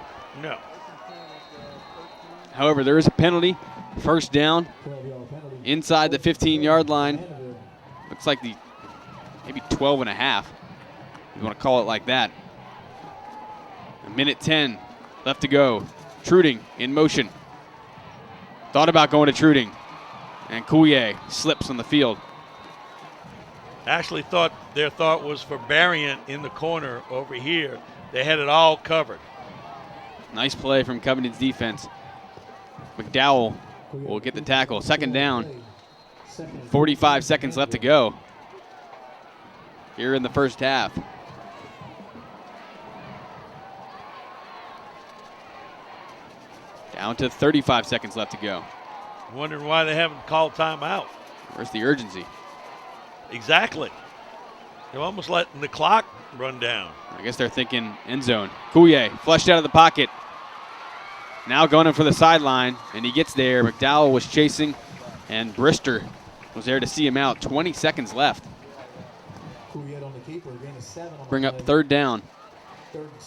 However, there is a penalty. 1st down inside the 15-yard line. Looks like maybe 12 and a half. You want to call it like that. 1:10 left to go. Truding in motion. Thought about going to Truding. And Coulier slips on the field. Actually their thought was for Berrient in the corner over here. They had it all covered. Nice play from Covington's defense. McDowell will get the tackle. 2nd down. 45 seconds left to go here in the first half. Down to 35 seconds left to go. Wondering why they haven't called timeout. Where's the urgency? Exactly. They're almost letting the clock run down. I guess they're thinking end zone. Coulier flushed out of the pocket. Now going in for the sideline, and he gets there. McDowell was chasing, and Brister was there to see him out. 20 seconds left. Bring up 3rd down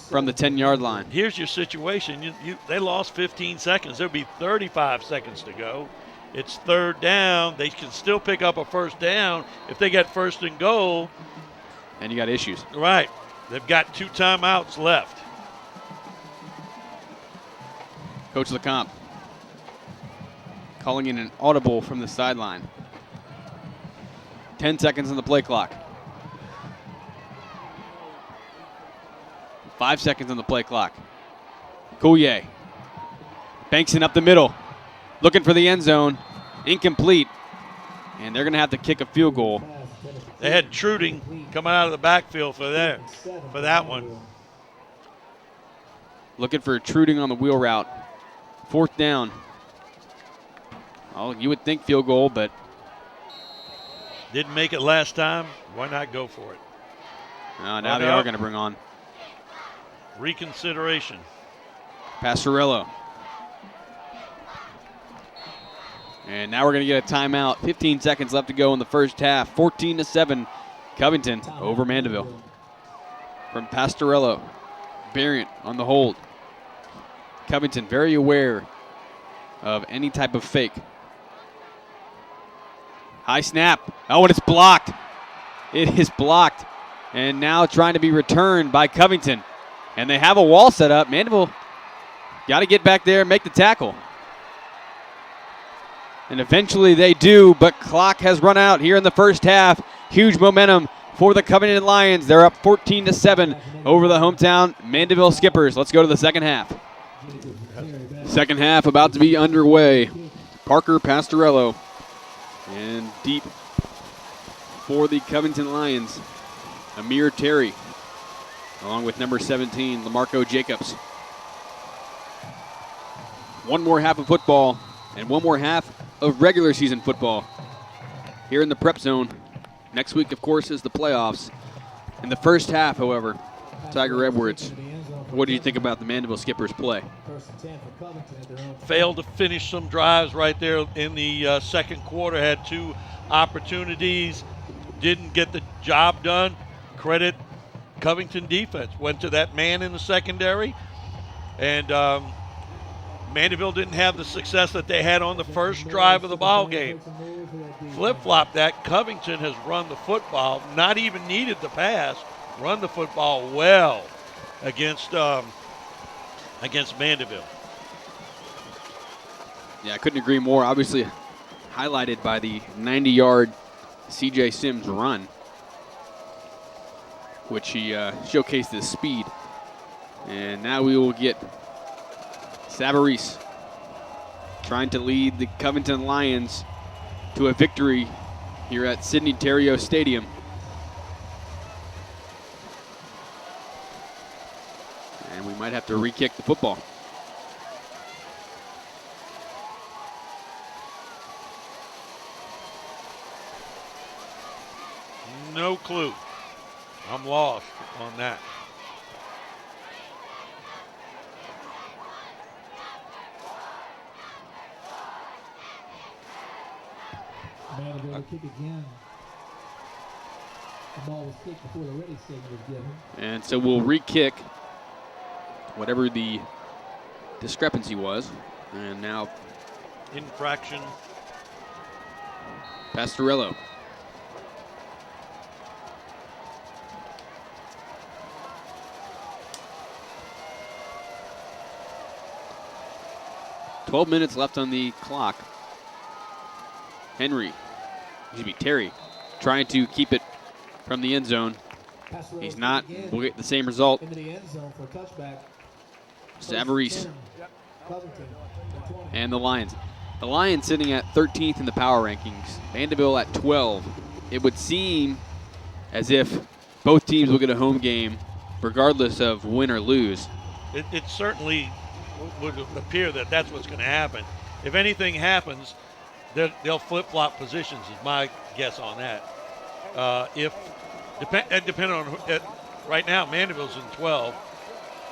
from the 10-yard line. Here's your situation. They lost 15 seconds. There'll be 35 seconds to go. It's 3rd down. They can still pick up a 1st down if they get 1st and goal. And you got issues. Right. They've got 2 timeouts left. Coach LeCompte calling in an audible from the sideline. 10 seconds on the play clock. 5 seconds on the play clock. Coulier Bankson up the middle, looking for the end zone. Incomplete. And they're going to have to kick a field goal. They had Truding coming out of the backfield for that one. Looking for Truding on the wheel route. 4th down. Oh, you would think field goal, but didn't make it last time. Why not go for it? now they are going to bring on reconsideration. Pastorello. And now we're going to get a timeout. 15 seconds left to go in the first half. 14-7, Covington over Mandeville. From Pastorello. Variant on the hold. Covington very aware of any type of fake. High snap. Oh, and it's blocked. It is blocked. And now trying to be returned by Covington. And they have a wall set up. Mandeville got to get back there and make the tackle. And eventually they do, but clock has run out here in the first half. Huge momentum for the Covington Lions. They're up 14-7 over the hometown Mandeville Skippers. Let's go to the second half. Second half about to be underway. Parker Pastorello. And deep for the Covington Lions, Amir Terry, along with number 17, Lamarco Jacobs. One more half of football and one more half of regular season football here in the Prep Zone. Next week, of course, is the playoffs. In the first half, however, Tiger Edwards, what do you think about the Mandeville Skippers' play? Failed to finish some drives right there in the second quarter. Had 2 opportunities. Didn't get the job done. Credit Covington defense. Went to that man in the secondary. And Mandeville didn't have the success that they had on the first drive of the ball game. Flip-flop that. Covington has run the football, not even needed the pass, run the football well against Mandeville. Yeah, I couldn't agree more. Obviously highlighted by the 90-yard C.J. Sims run, which he showcased his speed. And now we will get Savarese trying to lead the Covington Lions to a victory here at Sidney Terrio Stadium. And we might have to re-kick the football. No clue. I'm lost on that. Mandeville will kick again. The ball was kicked before the ready signal was given. And so we'll re-kick whatever the discrepancy was. And now infraction. Pastorello. "12 minutes left on the clock. Terry, trying to keep it from the end zone. He's not. We'll get the same result. Into the end zone for a touchback. Savarese Covington, the 20. and the Lions. The Lions sitting at 13th in the power rankings. Mandeville at 12. It would seem as if both teams will get a home game regardless of win or lose. It certainly would appear that that's what's going to happen. If anything happens, they'll flip-flop positions is my guess on that. Depending on right now, Mandeville's in 12.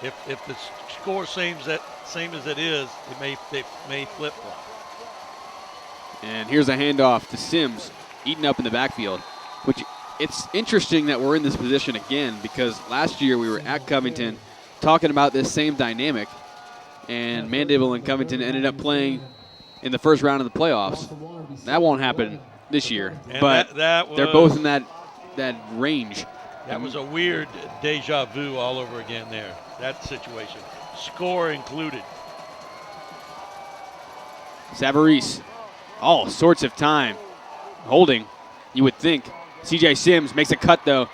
If the score same as it is, they may flip-flop. And here's a handoff to Sims, eaten up in the backfield, which it's interesting that we're in this position again because last year we were at Covington talking about this same dynamic, and Mandeville and Covington ended up playing in the first round of the playoffs. That won't happen this year, And but they're both in that range. That was a weird deja vu all over again there, that situation. Score included. Savarese, all sorts of time. Holding, you would think. C.J. Sims makes a cut, though.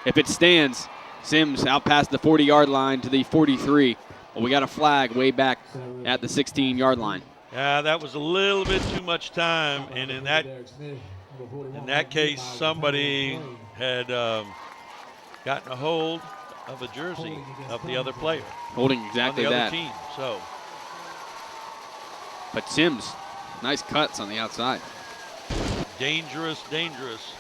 If it stands, Sims out past the 40-yard line to the 43. Well, we got a flag way back at the 16-yard line. Yeah, that was a little bit too much time, and in that case, somebody had gotten a hold of a jersey of the other player. Holding exactly on the that. other team. So, but Sims, nice cuts on the outside. dangerous, dangerous.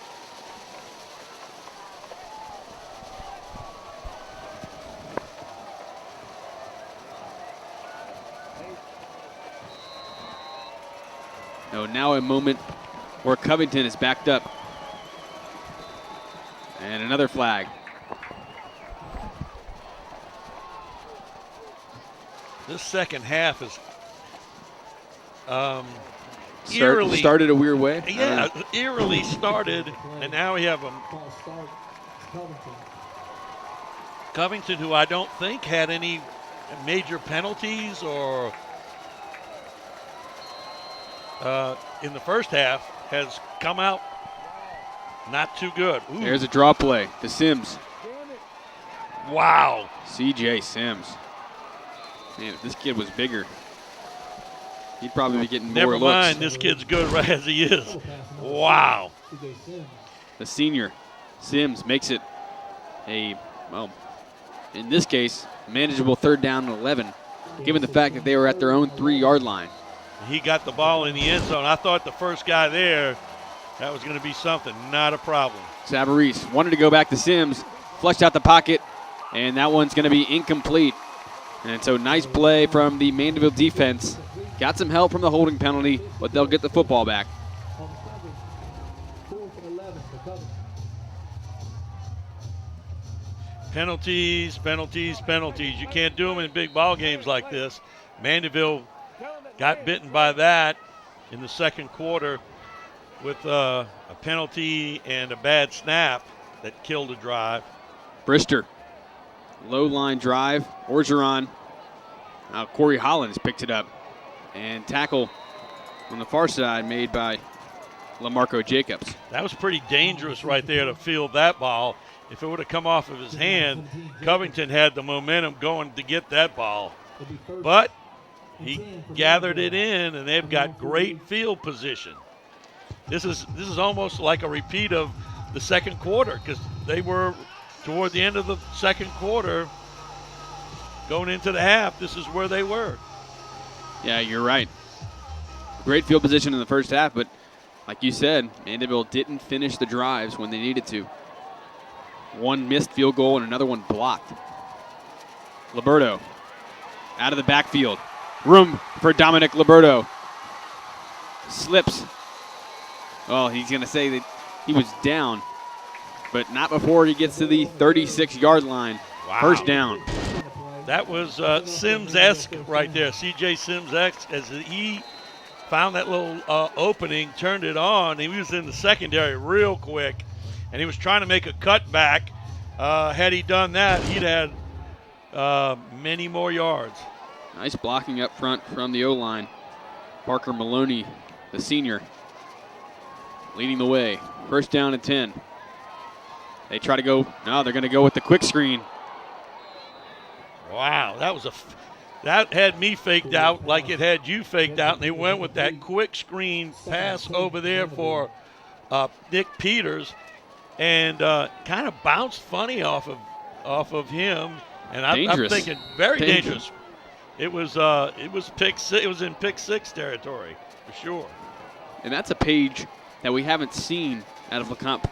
No, now a moment where Covington is backed up. And another flag. This second half is eerily started a weird way. Yeah, eerily started, and now we have Covington, who I don't think had any major penalties or in the first half, has come out not too good. Ooh. There's a draw play to Sims. Wow. CJ Sims. Man, if this kid was bigger, he'd probably be getting more Never looks. mind, this kid's good right as he is. Wow. The senior, Sims, makes it a, well, in this case, manageable 3rd down and 11, given the fact that they were at their own 3-yard line. He got the ball in the end zone. I thought the first guy there, that was going to be something. Not a problem. Savarese wanted to go back to Sims, flushed out the pocket, and that one's going to be incomplete. And so nice play from the Mandeville defense. Got some help from the holding penalty, but they'll get the football back. Penalties, penalties, penalties. You can't do them in big ball games like this. Mandeville got bitten by that in the second quarter with a penalty and a bad snap that killed a drive. Brister, low line drive. Orgeron. Now Corey Hollins picked it up. And tackle on the far side made by LaMarco Jacobs. That was pretty dangerous right there to field that ball. If it would have come off of his hand, Covington had the momentum going to get that ball. But he gathered it in, and they've got great field position. This is almost like a repeat of the second quarter, because they were toward the end of the second quarter, going into the half. This is where they were. Yeah, you're right. Great field position in the first half, but like you said, Mandeville didn't finish the drives when they needed to. One missed field goal and another one blocked. Liberto out of the backfield. Room for Dominic Liberto. Slips. Well, he's going to say that he was down, but not before he gets to the 36-yard line. Wow. First down. That was Sims-esque right there. CJ Sims-esque, as he found that little opening, turned it on. He was in the secondary real quick, and he was trying to make a cutback. Had he done that, he'd had many more yards. Nice blocking up front from the O-line. Parker Maloney, the senior, leading the way. First down and 10. They try to go. No, they're going to go with the quick screen. Wow, that had me faked out like it had you faked out, and they went with that quick screen pass over there for Nick Peters, and kind of bounced funny off of him. And I'm thinking very dangerous. It was pick six. It was in pick six territory for sure. And that's a page that we haven't seen out of LeCompte's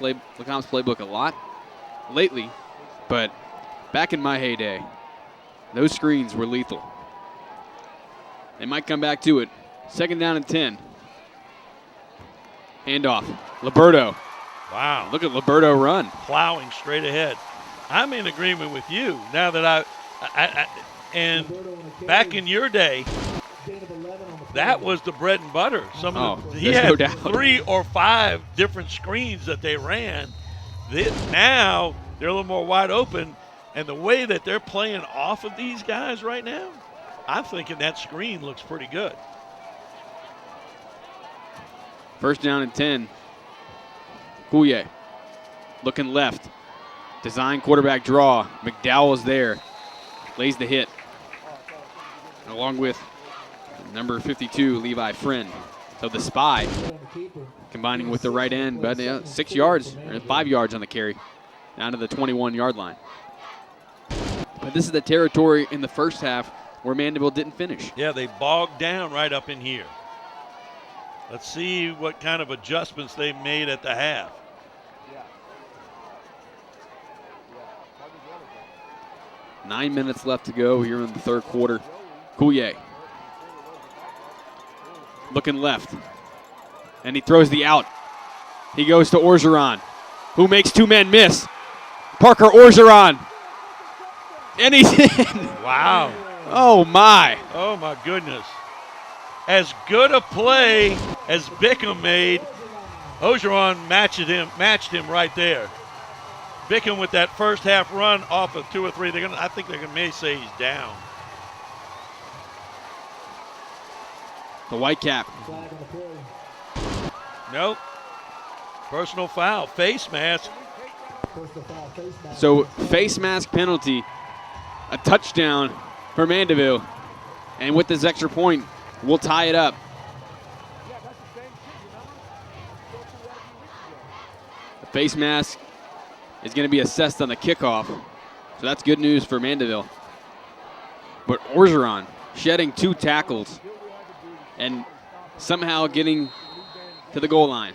playbook a lot lately, but back in my heyday, those screens were lethal. They might come back to it. Second down and 10. Handoff. Liberto. Wow. Look at Liberto run. Plowing straight ahead. I'm in agreement with you now that and back in your day, that was the bread and butter. He had no doubt. 3 or 5 different screens that they ran. Now they're a little more wide open, and the way that they're playing off of these guys right now, I'm thinking that screen looks pretty good. First down and 10. Coulier looking left. Design quarterback draw. McDowell's there. Lays the hit. along with number 52, Levi Friend. So the spy combining with the right end, but 6 yards, or 5 yards on the carry, down to the 21-yard line. But this is the territory in the first half where Mandeville didn't finish. Yeah, they bogged down right up in here. Let's see what kind of adjustments they made at the half. Nine minutes left to go here in the third quarter. Coulier looking left, and he throws the out. He goes to Orgeron, who makes two men miss. Parker Orgeron, and he's in. Wow. Oh, my. Oh, my goodness. As good a play as Bickham made, Orgeron matched him right there. Bickham with that first half run off of 2 or 3. I think they may say he's down. The Whitecap. Nope. Personal foul. Face mask. So face mask penalty, a touchdown for Mandeville. And with this extra point, we'll tie it up. The face mask is going to be assessed on the kickoff. So that's good news for Mandeville. But Orgeron shedding 2 tackles and somehow getting to the goal line.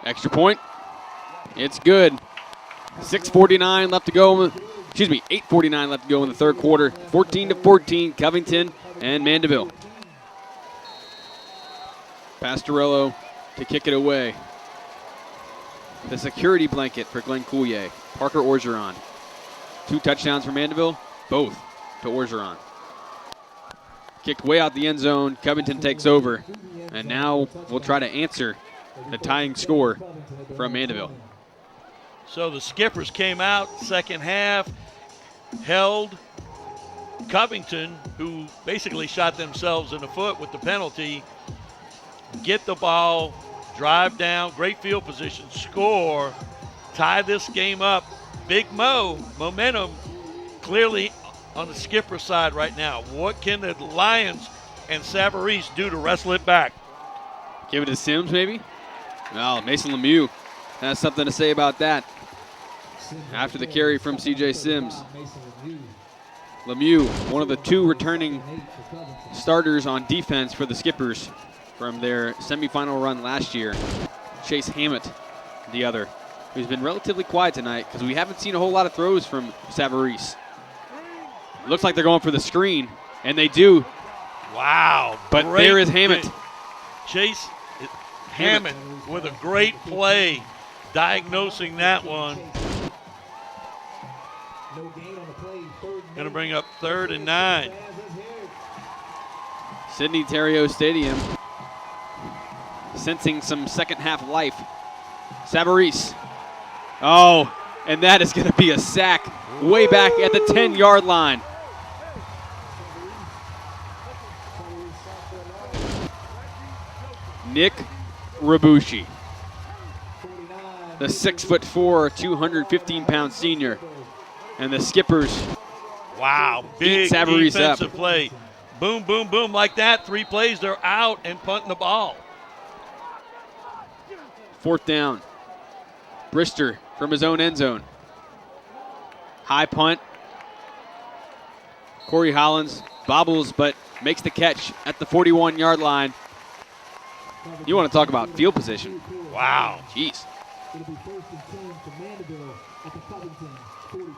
Extra point. It's good. 6:49 left to go. 8:49 left to go in the third quarter. 14-14, Covington and Mandeville. Pastorello to kick it away. The security blanket for Glenn Coulier. Parker Orgeron. 2 touchdowns for Mandeville, both to Orgeron. Kicked way out the end zone. Covington takes over. And now we'll try to answer the tying score from Mandeville. So the Skippers came out second half, held Covington, who basically shot themselves in the foot with the penalty, get the ball, drive down, great field position, score, tie this game up. Big momentum clearly on the Skipper side right now. What can the Lions and Savarese do to wrestle it back? Give it to Sims, maybe? Well, Mason Lemieux has something to say about that after the carry from C.J. Sims. Lemieux, one of the 2 returning starters on defense for the Skippers from their semifinal run last year. Chase Hammett, the other, who's been relatively quiet tonight because we haven't seen a whole lot of throws from Savarese. Looks like they're going for the screen, and they do. Wow. But there is Hammett. Chase Hammond with a great play, diagnosing that one. Going to bring up 3rd and 9. Sidney Terrio Stadium sensing some second half life. Savarese. Oh, and that is going to be a sack way back at the 10-yard line. Nick Rabushi, the 6'4", 215-pound senior, and the Skippers. Wow, big Savarese defensive up. play. Boom, boom, boom, like that. 3 plays, they're out and punting the ball. 4th down. Brister from his own end zone. High punt. Corey Hollins bobbles but makes the catch at the 41-yard line. You want to talk about field position. Wow. Jeez. It'll be 1st and 10 to Mandeville at the Covington 42.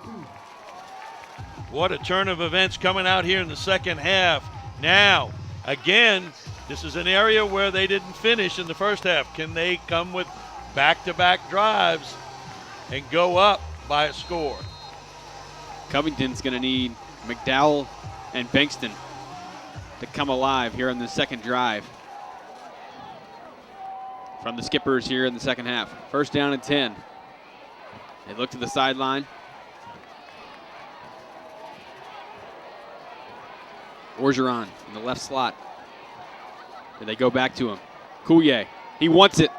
What a turn of events coming out here in the second half. Now, again, this is an area where they didn't finish in the first half. Can they come with back-to-back drives and go up by a score? Covington's going to need McDowell and Bankston to come alive here on the second drive from the Skippers here in the second half. 1st down and 10. They look to the sideline. Orgeron in the left slot. And they go back to him. Coulier, he wants it.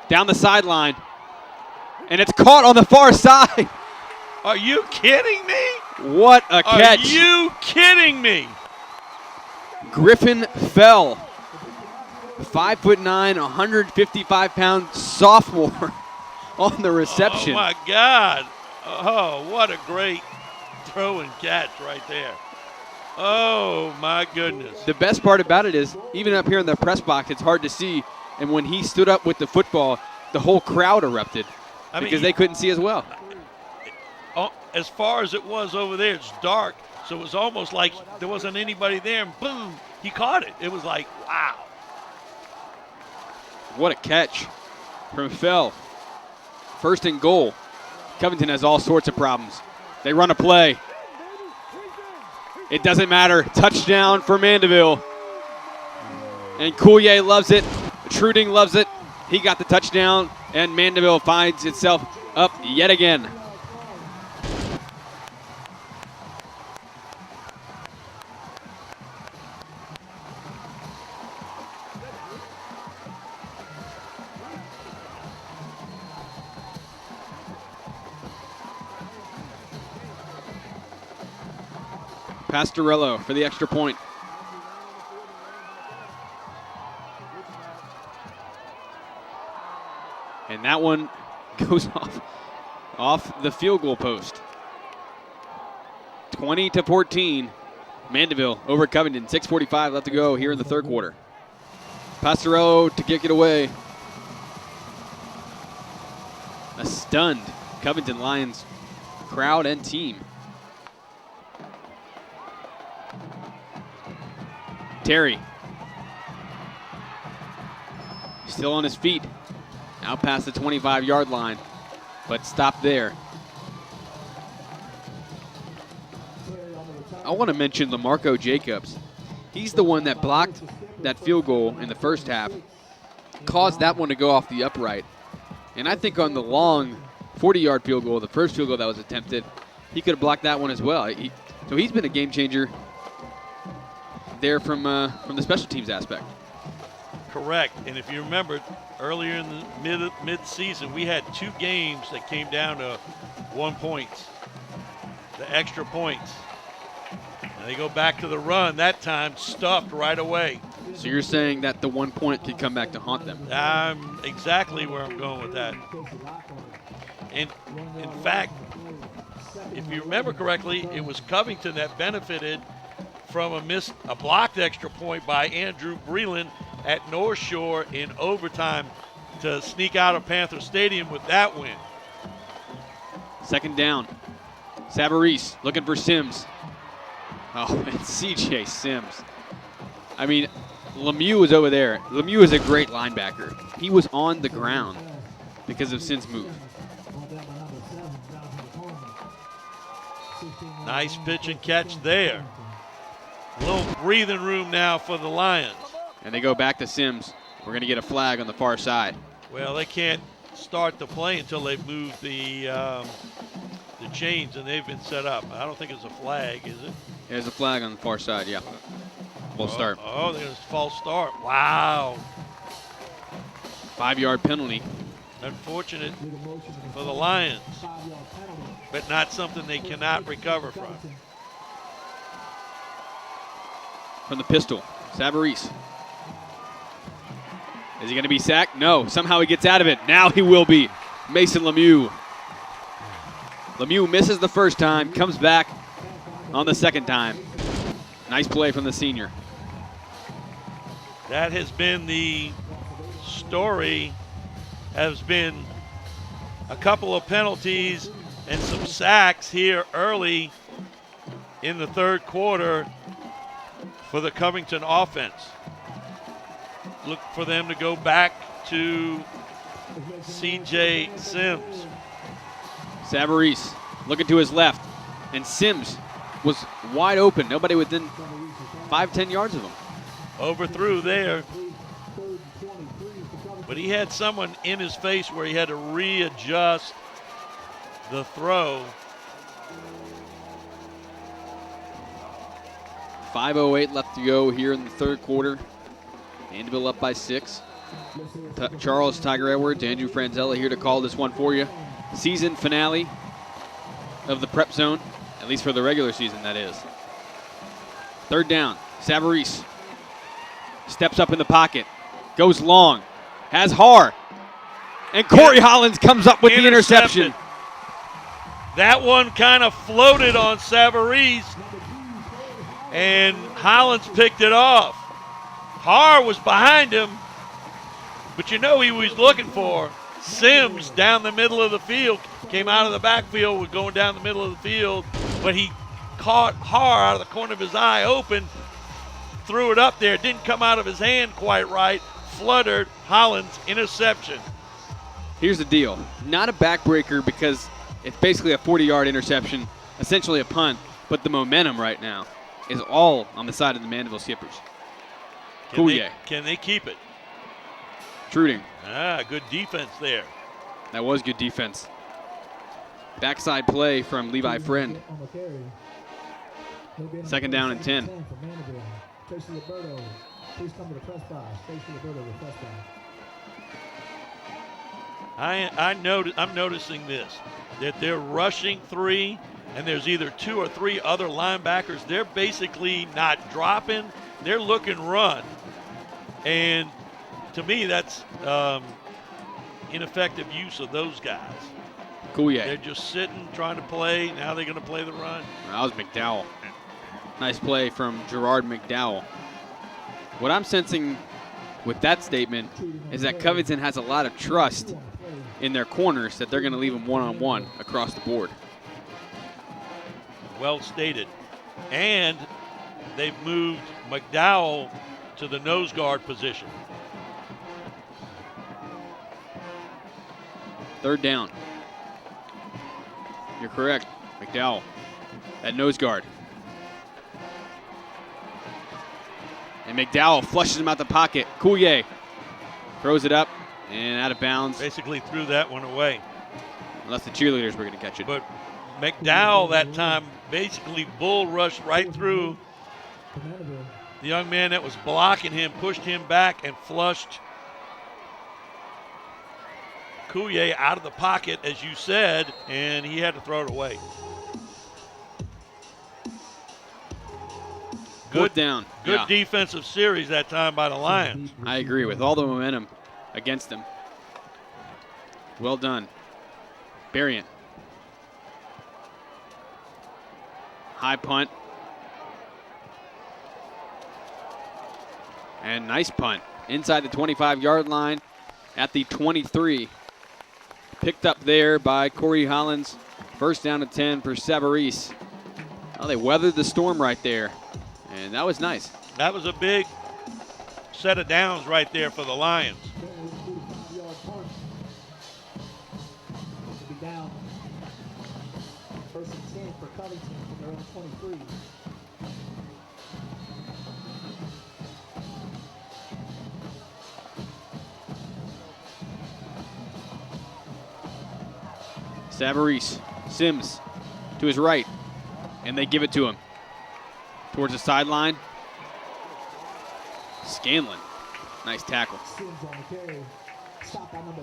down the sideline. And it's caught on the far side. Are you kidding me? What a catch. Are you kidding me? Griffin fell. 5'9", 155-pound sophomore on the reception. Oh, my God. Oh, what a great throw and catch right there. Oh, my goodness. The best part about it is, even up here in the press box, it's hard to see. And when he stood up with the football, the whole crowd erupted because they couldn't see as well. As far as it was over there, it's dark, so it was almost like there wasn't anybody there, and boom, he caught it. It was like, wow. What a catch from Fell. First and goal. Covington has all sorts of problems. They run a play. It doesn't matter. Touchdown for Mandeville. And Coulier loves it. Truding loves it. He got the touchdown, and Mandeville finds itself up yet again. Pastorello for the extra point. And that one goes off the field goal post. 20-14. Mandeville over Covington. 6:45 left to go here in the third quarter. Pastorello to kick it away. A stunned Covington Lions crowd and team. Terry. Still on his feet. Out past the 25-yard line, but stopped there. I want to mention LaMarco Jacobs. He's the one that blocked that field goal in the first half, caused that one to go off the upright. And I think on the long 40-yard field goal, the first field goal that was attempted, he could have blocked that one as well. So he's been a game changer there from the special teams aspect. Correct. And if you remember, earlier in the mid-season, we had 2 games that came down to 1 point, the extra points. And they go back to the run, that time stuffed right away. So you're saying that the 1 point could come back to haunt them? Exactly where I'm going with that. And in fact, if you remember correctly, it was Covington that benefited from a blocked extra point by Andrew Breland at North Shore in overtime to sneak out of Panther Stadium with that win. Second down. Savarese looking for Sims. Oh, it's C.J. Sims. I mean, Lemieux was over there. Lemieux is a great linebacker. He was on the ground because of Sims' move. Nice pitch and catch there. A little breathing room now for the Lions. And they go back to Sims. We're going to get a flag on the far side. Well, they can't start the play until they've moved the chains and they've been set up. I don't think it's a flag, is it? There's a flag on the far side, yeah. We'll start. Oh, there's a false start. Wow. 5-yard penalty. Unfortunate for the Lions, but not something they cannot recover from. From the pistol, Savarese. Is he going to be sacked? No. Somehow he gets out of it. Now he will be. Mason Lemieux. Lemieux misses the first time, comes back on the second time. Nice play from the senior. That has been the story, has been a couple of penalties and some sacks here early in the third quarter for the Covington offense. Look for them to go back to C.J. Sims. Savarese looking to his left, and Sims was wide open. Nobody within 5-10 yards of him. Overthrew there. But he had someone in his face where he had to readjust the throw. 5:08 left to go here in the third quarter. Mandeville up by 6. Charles Tiger Edwards, Andrew Franzella here to call this one for you. Season finale of the Prep Zone, at least for the regular season, that is. Third down, Savarese steps up in the pocket, goes long, has Har, and Corey Hollins comes up with the interception. That one kind of floated on Savarese, and Hollins picked it off. Har was behind him, but you know he was looking for Sims down the middle of the field. Came out of the backfield, was going down the middle of the field, but he caught Har out of the corner of his eye open, threw it up there, didn't come out of his hand quite right, fluttered, Hollins, interception. Here's the deal. Not a backbreaker because it's basically a 40-yard interception, essentially a punt, but the momentum right now is all on the side of the Mandeville Skippers. Can they keep it? Truding. Good defense there. That was good defense. Backside play from Levi Friend. Second down and 10. I'm noticing this, that they're rushing three, and there's either 2 or 3 other linebackers. They're basically not dropping. They're looking run. And to me, that's ineffective use of those guys. Coulier. They're just sitting, trying to play. Now they're going to play the run. That was McDowell. Nice play from Gerard McDowell. What I'm sensing with that statement is that Covington has a lot of trust in their corners that they're going to leave them one-on-one across the board. Well stated. And they've moved McDowell to the nose guard position. Third down. You're correct, McDowell at nose guard. And McDowell flushes him out the pocket. Coulier throws it up and out of bounds. Basically threw that one away. Unless the cheerleaders were going to catch it. But McDowell that time basically bull rushed right through the young man that was blocking him, pushed him back and flushed Coulier out of the pocket, as you said, and he had to throw it away. Good down. Good defensive series that time by the Lions. I agree with all the momentum against them. Well done. Berrien. High punt. And nice punt. Inside the 25-yard line at the 23. Picked up there by Corey Hollins. First down and 10 for Savarese. Oh, they weathered the storm right there. And that was nice. That was a big set of downs right there for the Lions. Down. First and 10 for Covington from their own 23. Savarese, Sims to his right, and they give it to him. Towards the sideline. Scanlon, nice tackle.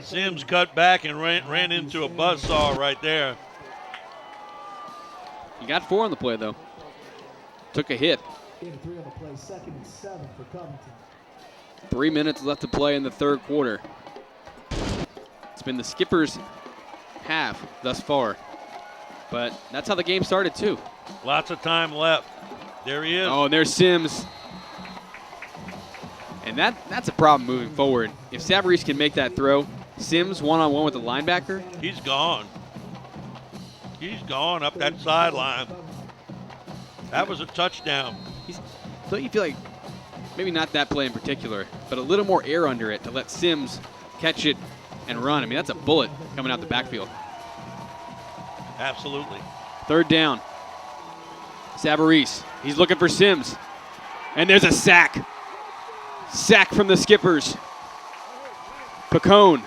Sims cut back and ran into a buzzsaw right there. He got 4 on the play, though. Took a hit. 3 on the play, second and 7 for Covington. 3 minutes left to play in the third quarter. It's been the Skippers' half thus far. But that's how the game started, too. Lots of time left. There he is. Oh, and there's Sims. And that's a problem moving forward. If Savarese can make that throw, Sims one-on-one with the linebacker. He's gone. He's gone up that sideline. That was a touchdown. Don't you feel like, maybe not that play in particular, but a little more air under it to let Sims catch it and run? I mean, that's a bullet coming out the backfield. Absolutely. Third down. Savarese. He's looking for Sims. And there's a sack. Sack from the Skippers. Picone,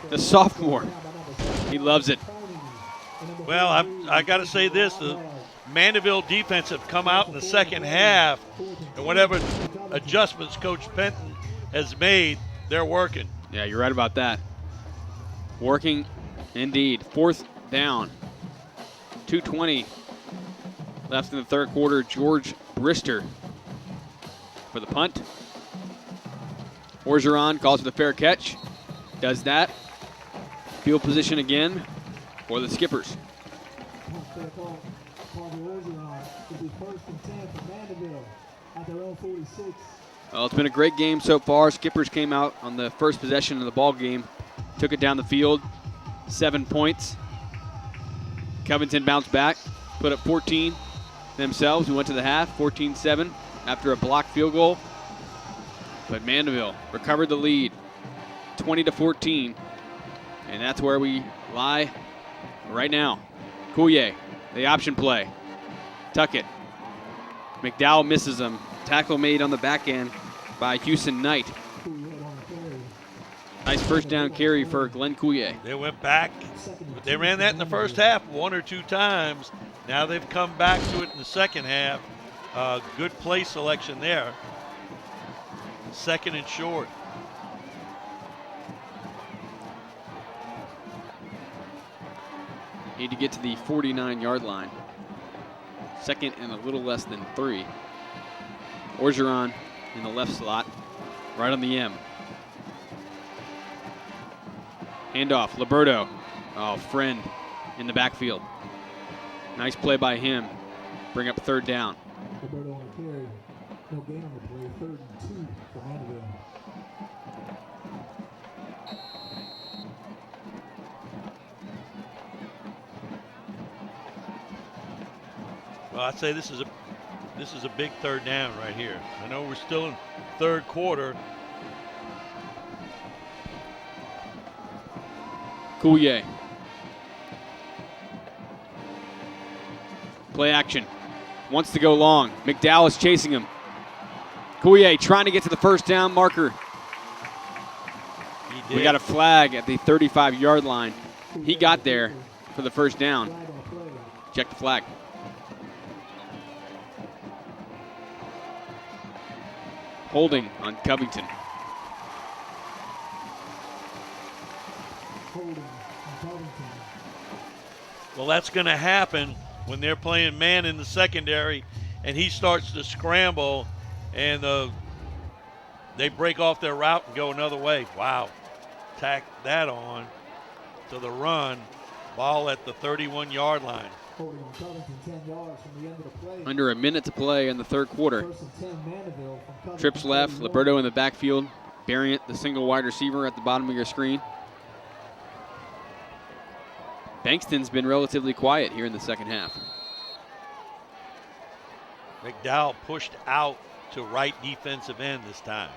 the sophomore. He loves it. Well, I got to say this. The Mandeville defense have come out in the second half, and whatever adjustments Coach Penton has made, they're working. Yeah, you're right about that. Working indeed. 4th down. 2:20 left in the third quarter. George Brister for the punt. Orgeron calls for the fair catch. Does that. Field position again for the Skippers. Fair call for Orgeron. It'll be 1st and 10 for Mandeville at their own 46. Well, it's been a great game so far. Skippers came out on the first possession of the ball game, took it down the field, 7 points. Covington bounced back, put up 14 themselves. We went to the half, 14-7 after a blocked field goal. But Mandeville recovered the lead, 20-14, and that's where we lie right now. Coulier, the option play, Tuckett. McDowell misses him. Tackle made on the back end by Houston Knight. Nice first down carry for Glenn Coulier. They went back. They ran that in the first half 1 or 2 times. Now they've come back to it in the second half. Good play selection there. 2nd and short. Need to get to the 49-yard line. 2nd and a little less than 3. Orgeron in the left slot, right on the M. Handoff, Liberto. Oh, Friend in the backfield. Nice play by him. Bring up 3rd down. Liberto on the carry. No gain on the play. 3rd and 2 for Mandeville. Well, I'd say this is a big 3rd down right here. I know we're still in 3rd quarter. Coulier. Play action. Wants to go long. McDowell is chasing him. Coulier trying to get to the 1st down marker. We got a flag at the 35-yard line. He got there for the 1st down. Check the flag. Holding on Covington. Well, that's going to happen when they're playing man in the secondary and he starts to scramble and they break off their route and go another way. Wow. Tack that on to the run. Ball at the 31-yard line. Under a minute to play in the 3rd quarter. Trips left, Liberto in the backfield. Barriant, the single wide receiver at the bottom of your screen. Bankston's been relatively quiet here in the 2nd half. McDowell pushed out to right defensive end this time.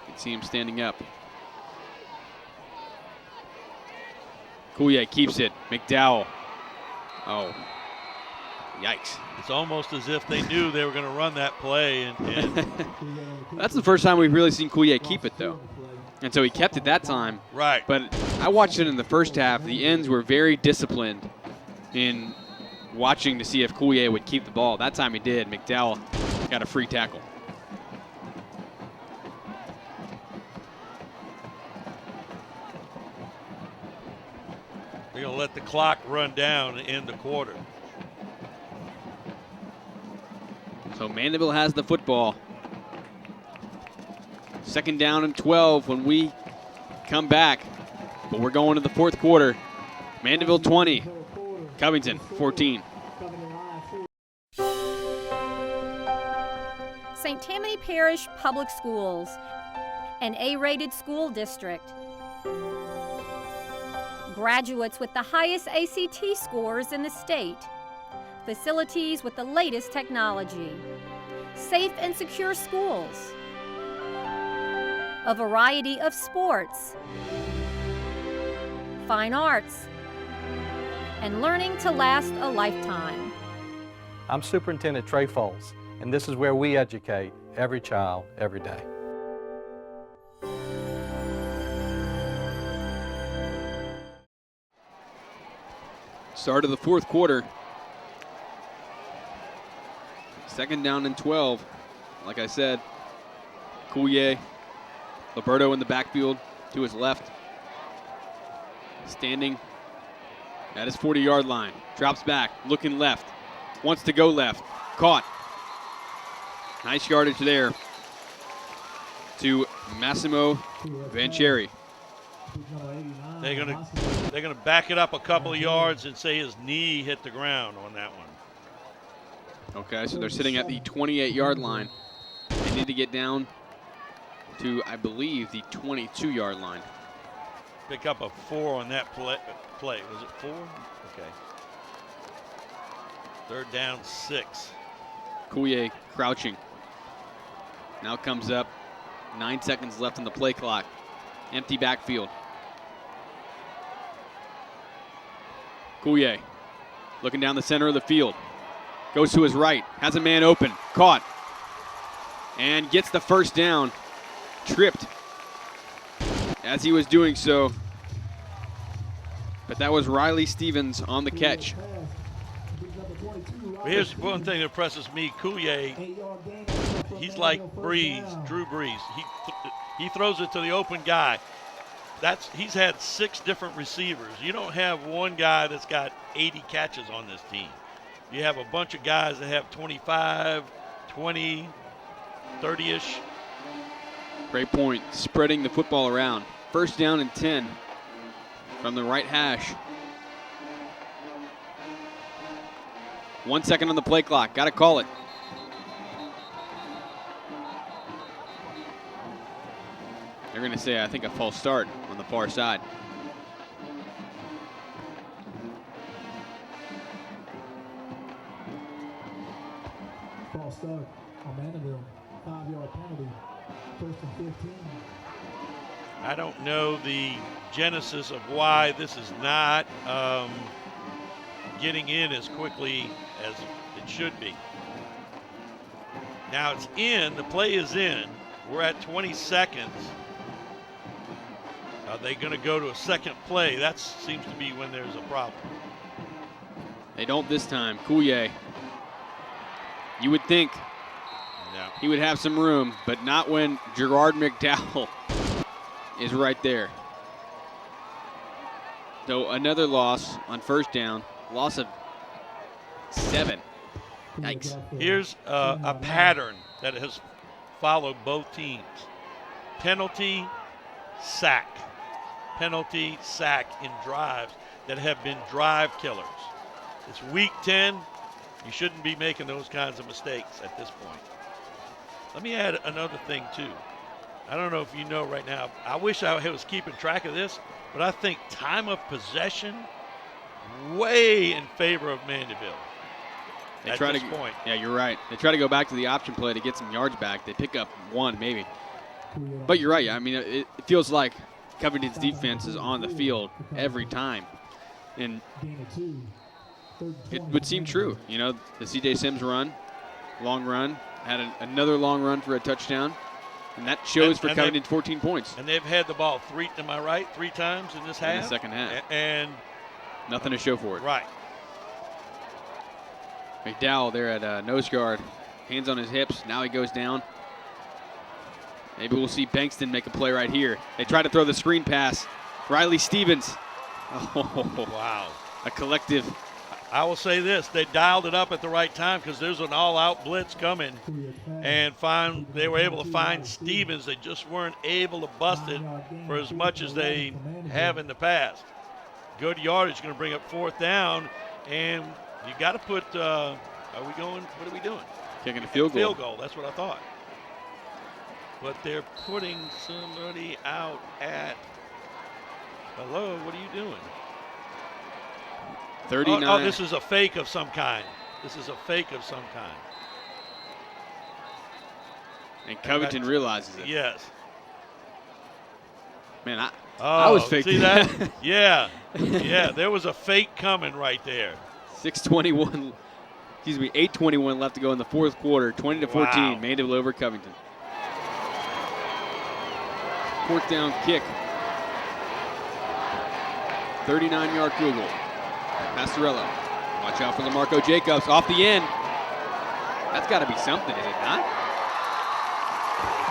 You can see him standing up. Coulier keeps it. McDowell. Oh, yikes. It's almost as if they knew they were going to run that play. And That's the first time we've really seen Coulier keep it, though. And so he kept it that time. Right. But I watched it in the first half. The ends were very disciplined in watching to see if Coulier would keep the ball. That time he did. McDowell got a free tackle. They're going to let the clock run down and end the quarter. So Mandeville has the football. 2nd down and 12 when we come back. But we're going to the 4th quarter. Mandeville 20, Covington 14. St. Tammany Parish Public Schools, an A-rated school district. Graduates with the highest ACT scores in the state. Facilities with the latest technology. Safe and secure schools. A variety of sports. Fine arts. And learning to last a lifetime. I'm Superintendent Trey Foles, and this is where we educate every child, every day. Start of the 4th quarter. Second down and 12. Like I said, Coulier, Liberto in the backfield to his left. Standing at his 40-yard line. Drops back, looking left. Wants to go left. Caught. Nice yardage there to Massimo Vancheri. They're gonna back it up a couple of yards and say his knee hit the ground on that one. Okay, so they're sitting at the 28-yard line. They need to get down to, I believe, the 22-yard line. Pick up a 4 on that play. Was it 4? Okay. Third down, 6. Coulier crouching. Now comes up. 9 seconds left on the play clock. Empty backfield. Coulier looking down the center of the field. Goes to his right. Has a man open. Caught. And gets the first down. Tripped as he was doing so. But that was Riley Stevens on the catch. Here's one thing that impresses me. Coulier, he's like Drew Brees. He throws it to the open guy. He's had 6 different receivers. You don't have one guy that's got 80 catches on this team. You have a bunch of guys that have 25, 20, 30-ish. Great point. Spreading the football around. First down and 10 from the right hash. 1 second on the play clock. Got to call it. They're going to say, I think, a false start on the far side. False start on Mandeville. 5-yard penalty. First and 15. I don't know the genesis of why this is not getting in as quickly as it should be. Now it's in. The play is in. We're at 20 seconds. Are they going to go to a second play? That seems to be when there's a problem. They don't this time. Coulier. You would think he would have some room, but not when Gerard McDowell is right there. So another loss on first down. Loss of 7. Yikes. Here's a pattern that has followed both teams. Penalty, sack. Penalty, sack in drives that have been drive killers. It's week 10. You shouldn't be making those kinds of mistakes at this point. Let me add another thing, too. I don't know if you know right now. I wish I was keeping track of this, but I think time of possession way in favor of Mandeville at this point. Yeah, you're right. They try to go back to the option play to get some yards back. They pick up 1, maybe. But you're right. I mean, it feels like Covington's defense is on the field every time. And it would seem true. You know, the C.J. Sims run, long run, had another long run for a touchdown. And that shows for Covington 14 points. And they've had the ball 3 times in this half? In the second half. And nothing to show for it. Right. McDowell there at nose guard. Hands on his hips. Now he goes down. Maybe we'll see Bankston make a play right here. They try to throw the screen pass. Riley Stevens. Oh, wow. A collective. I will say this. They dialed it up at the right time because there's an all-out blitz coming. And they were able to find Stevens. They just weren't able to bust it for as much as they have in the past. Good yardage, going to bring up 4th down. And you got to put, what are we doing? Kicking a field goal. Field goal, that's what I thought. But they're putting somebody out at, hello, what are you doing? 39. Oh, this is a fake of some kind. This is a fake of some kind. And Covington realizes it. Yes. Man, I was fake. See that? Yeah. Yeah, there was a fake coming right there. 8:21 left to go in the 4th quarter. 20-14, Wow. Mandeville over Covington. 4th down kick. 39-yard field goal. Pastorello. Watch out for LaMarco Jacobs. Off the end. That's got to be something, is it not?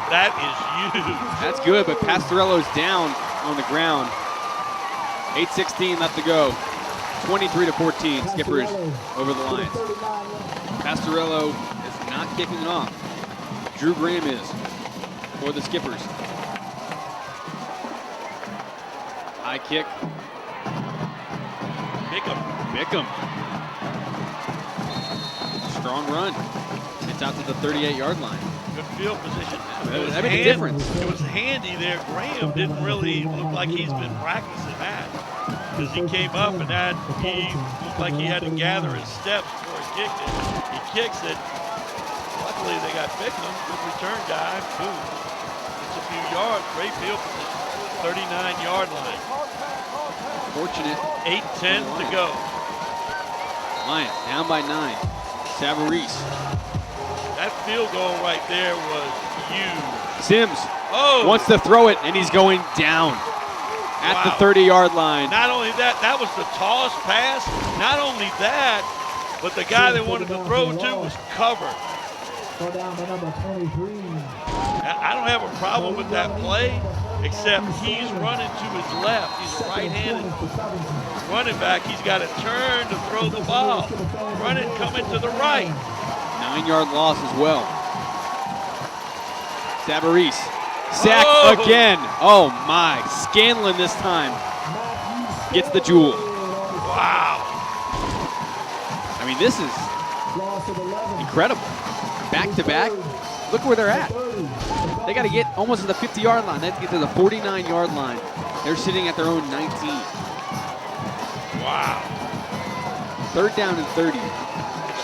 That is huge. That's good, but Pastorello's down on the ground. 8:16 left to go. 23-14, Skippers over the Lions. Pastorello is not kicking it off. Drew Graham is for the Skippers. High kick. Bickham. Strong run. It's out to the 38-yard line. Good field position. That made a difference. It was handy there. Graham didn't really look like he's been practicing that, because he came up and he looked like he had to gather his steps before he kicked it. He kicks it. Luckily, they got Bickham, good return guy. Boom. It's a few yards. Great field position. 39-yard line. Fortunate. 8:10 to go. Lions down by 9. Savarese. That field goal right there was huge. Sims Oh! wants to throw it, and he's going down at the 30-yard line. Not only that, that was the toss pass. Not only that, but the guy they wanted to throw to was covered. Down by number 23. I don't have a problem with that play, except he's running to his left. He's a right-handed running back. He's got to turn to throw the ball. Running coming to the right. 9-yard loss as well. Savarese. Sack again. Oh my. Scanlon this time gets the jewel. Wow. I mean, this is incredible. Back to back. Look where they're at. They got to get almost to the 50-yard line. They have to get to the 49-yard line. They're sitting at their own 19. Wow. 3rd down and 30.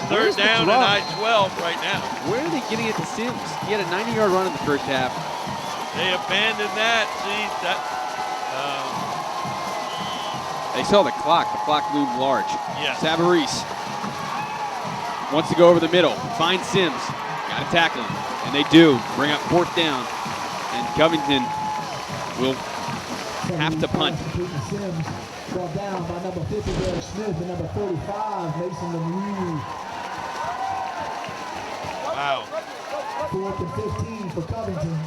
Third down and I-12 right now. Where are they getting it to Sims? He had a 90-yard run in the first half. They abandoned that. See, that. They saw the clock. The clock loomed large. Yes. Savarese wants to go over the middle. Finds Sims. Got to tackle him. And they do. Bring up 4th down. And Covington will have to punt. Brought down by number 50, Derek Smith, and number 45, Mason Lemieux. Wow. 4th and 15 for Covington.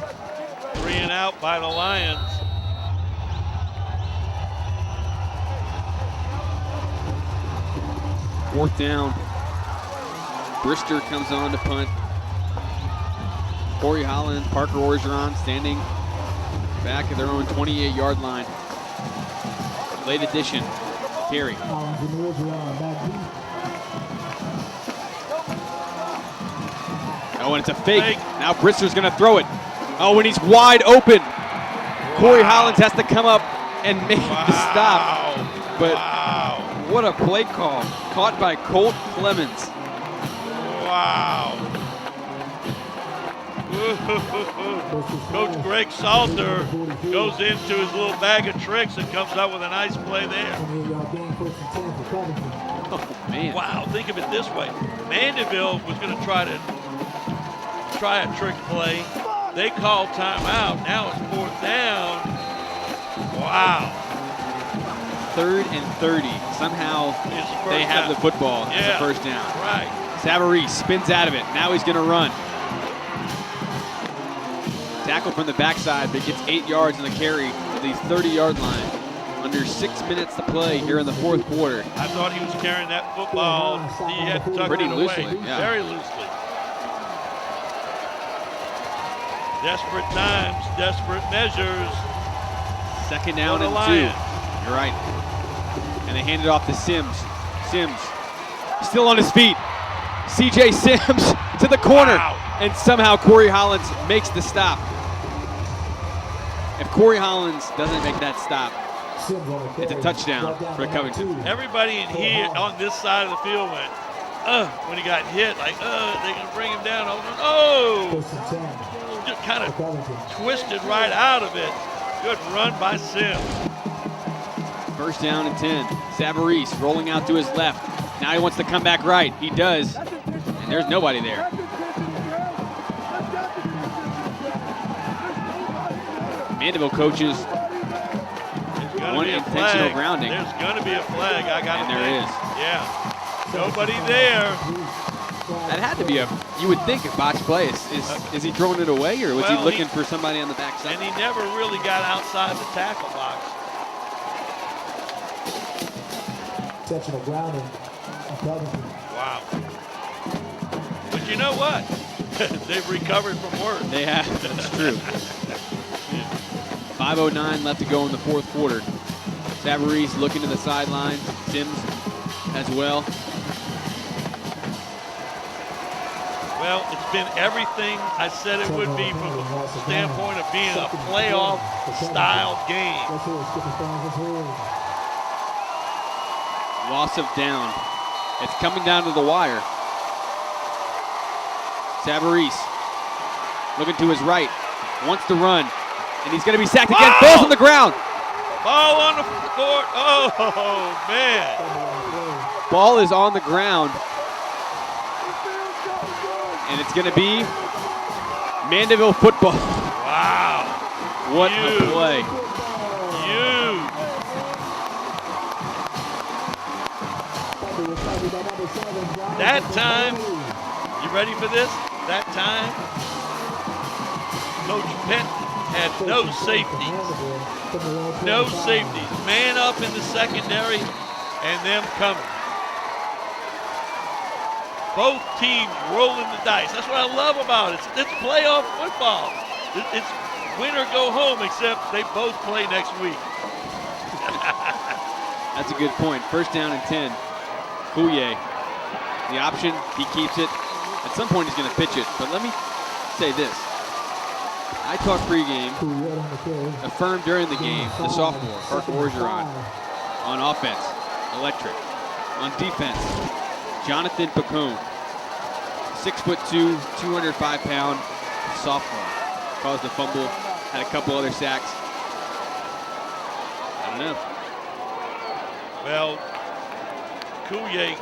3 and out by the Lions. Fourth down. Brister comes on to punt. Corey Holland, Parker Orgeron standing back at their own 28-yard line. Late addition, carry. Oh, and it's a fake. Now Brister's going to throw it. Oh, and he's wide open. Wow. Corey Hollins has to come up and make the stop. But what a play call. Caught by Colt Clemens. Wow. Coach Greg Salter goes into his little bag of tricks and comes up with a nice play there. Oh, man. Wow, think of it this way. Mandeville was going to try a trick play. They called timeout. Now it's 4th down. Wow. 3rd and 30. Somehow they have the football as a first down. Right. Savarese spins out of it. Now he's going to run. Tackle from the backside, but gets 8 yards in the carry to the 30-yard line. Under 6 minutes to play here in the 4th quarter. I thought he was carrying that football. He had to tuck pretty it loosely, away. yeah. Very loosely. Desperate times, desperate measures. 2nd down and 2. You're right. And they hand it off to Sims. Sims still on his feet. CJ Sims to the corner. Wow. And somehow Corey Hollins makes the stop. If Corey Hollins doesn't make that stop, it's a touchdown for Covington. Everybody in here on this side of the field went, when he got hit, like, they're going to bring him down. Just kind of twisted right out of it. Good run by Sims. 1st down and 10. Savarese rolling out to his left. Now he wants to come back right. He does. And there's nobody there. Mandeville coaches one intentional grounding. There's going to be a flag. I got and there is. Yeah. Nobody there. That had to be you would think, a botched play. Is he throwing it away, or was he looking for somebody on the backside? And he never really got outside the tackle box. Exceptional grounding of Covington. Wow. But you know what? They've recovered from worse. They have. That's true. 5:09 left to go in the fourth quarter. Savarese looking to the sidelines. Sims as well. Well, it's been everything I said it would be from the standpoint of being a playoff-style game. Let's hear it, Skipper fans. Let's hear it. Loss of down. It's coming down to the wire. Savarese looking to his right, wants to run, and he's going to be sacked again. Falls on the ground. Ball on the court. Oh, man. Ball is on the ground, and it's going to be Mandeville football. Wow. What a play. Huge. That time, you ready for this? That time, Coach Penton had no safeties. No safeties. Man up in the secondary and them coming. Both teams rolling the dice. That's what I love about it. It's playoff football. It's win or go home, except they both play next week. That's a good point. First down and 10. Coulier, the option, he keeps it. At some point he's going to pitch it, but let me say this. I talked pregame, affirmed during the game, the sophomore, Parker Orgeron, on offense, electric. On defense, Jonathan Pacone, 6'2", 205-pound sophomore. Caused a fumble, had a couple other sacks. I don't know. Well, Coulier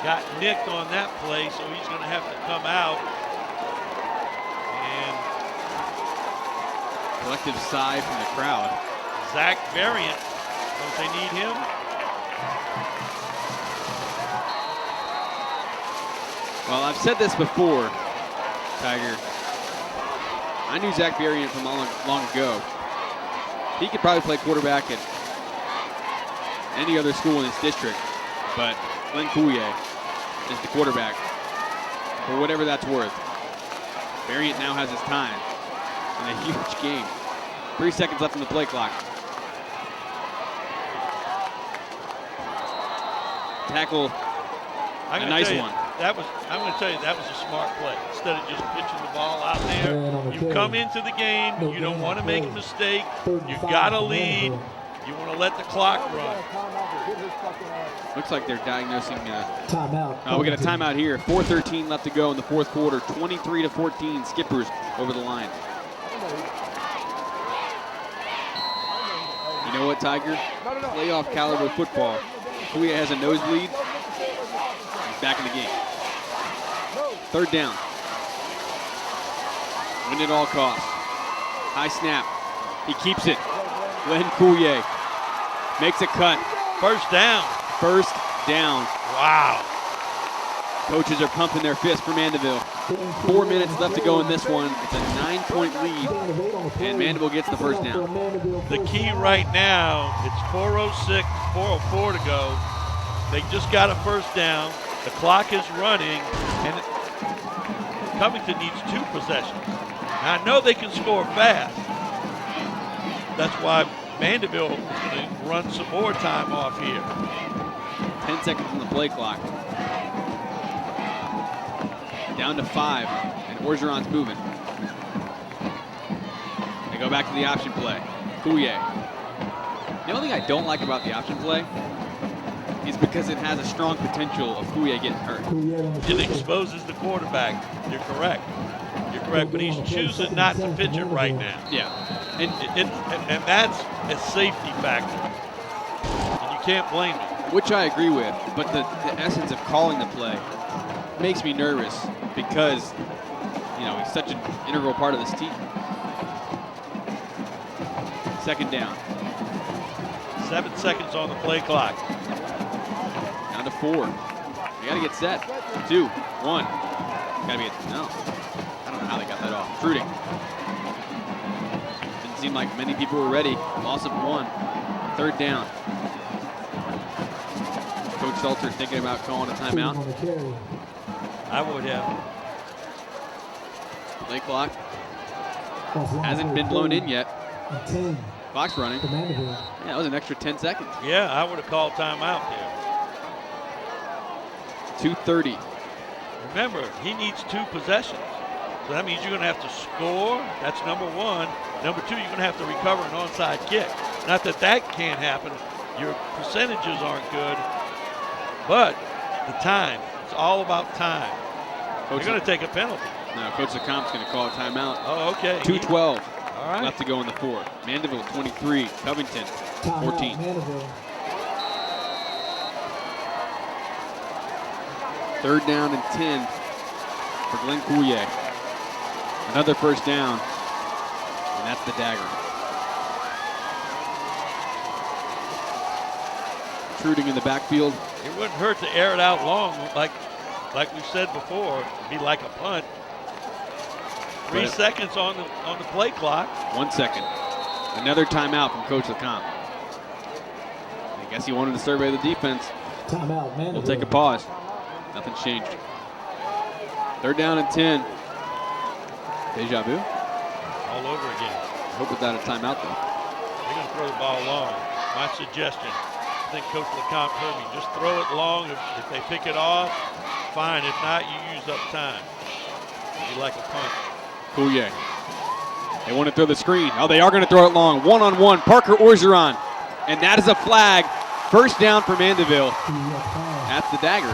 got nicked on that play, so he's going to have to come out. And collective sigh from the crowd. Zach Variant, don't they need him? Well, I've said this before, Tiger. I knew Zach Variant from long ago. He could probably play quarterback at any other school in this district, but Glenn Coulier is the quarterback for whatever that's worth. Variant now has his time in a huge game. 3 seconds left in the play clock. Tackle, a nice one. I'm going to tell you, that was a smart play. Instead of just pitching the ball out there, you come into the game, you don't want to make a mistake, you got to lead, you want to let the clock run. Looks like they're diagnosing timeout. we got a timeout here. 4:13 left to go in the fourth quarter. 23-14, Skippers over the line. You know what, Tiger? Playoff caliber football. Coulier has a nosebleed. He's back in the game. Third down. Win at all costs. High snap. He keeps it. Glenn Coulier makes a cut. First down. First down. Wow. Coaches are pumping their fist for Mandeville. 4 minutes left to go in this one. It's a 9-point lead, and Mandeville gets the first down. The key right now, it's 4:06, 4:04 to go. They just got a first down. The clock is running, and Covington needs 2 possessions. Now, I know they can score fast. That's why Mandeville is going to run some more time off here. 10 seconds on the play clock. Down to 5, and Orgeron's moving. They go back to the option play. Coulier. The only thing I don't like about the option play is because it has a strong potential of Coulier getting hurt. It exposes the quarterback. You're correct. You're correct, but he's choosing not to pitch it right now. Yeah. And that's a safety factor. And you can't blame him. Which I agree with, but the essence of calling the play makes me nervous because, he's such an integral part of this team. Second down. 7 seconds on the play clock. Down to 4. You got to get set. 2, 1. Gotta be no. I don't know how they got that off. Truding. Didn't seem like many people were ready. Loss of 1. 3rd down. Coach Salter thinking about calling a timeout. I would have. Play clock hasn't been blown in yet. 10. Clock's running. For Mandeville. Yeah, that was an extra 10 seconds. Yeah, I would have called timeout there. 2:30. Remember, he needs 2 possessions. So that means you're going to have to score. That's number 1. Number 2, you're going to have to recover an onside kick. Not that that can't happen. Your percentages aren't good. But the time. It's all about time. Coach, you're going to take a penalty. No, Coach LeCompte's going to call a timeout. Oh, okay. 2:12 All right. left to go in the 4th. Mandeville 23, Covington 14. Mandeville. 3rd down and 10 for Glenn Coulier. Another 1st down, and that's the dagger. Truding in the backfield. It wouldn't hurt to air it out long, like we said before. It'd be like a punt. 3 seconds on the play clock. 1 second. Another timeout from Coach LeCompte. I guess he wanted to survey the defense. Timeout, Mandeville. We'll take a pause. Nothing's changed. 3rd down and 10. Deja vu. All over again. Hope without a timeout though. They're going to throw the ball long. My suggestion. I think Coach LeCompte heard me. Just throw it long. If they pick it off, fine. If not, you use up time. It'd be like a punt. Coulier. They want to throw the screen. Oh, they are going to throw it long. 1-on-1. Parker Orgeron. And that is a flag. 1st down for Mandeville. That's the dagger.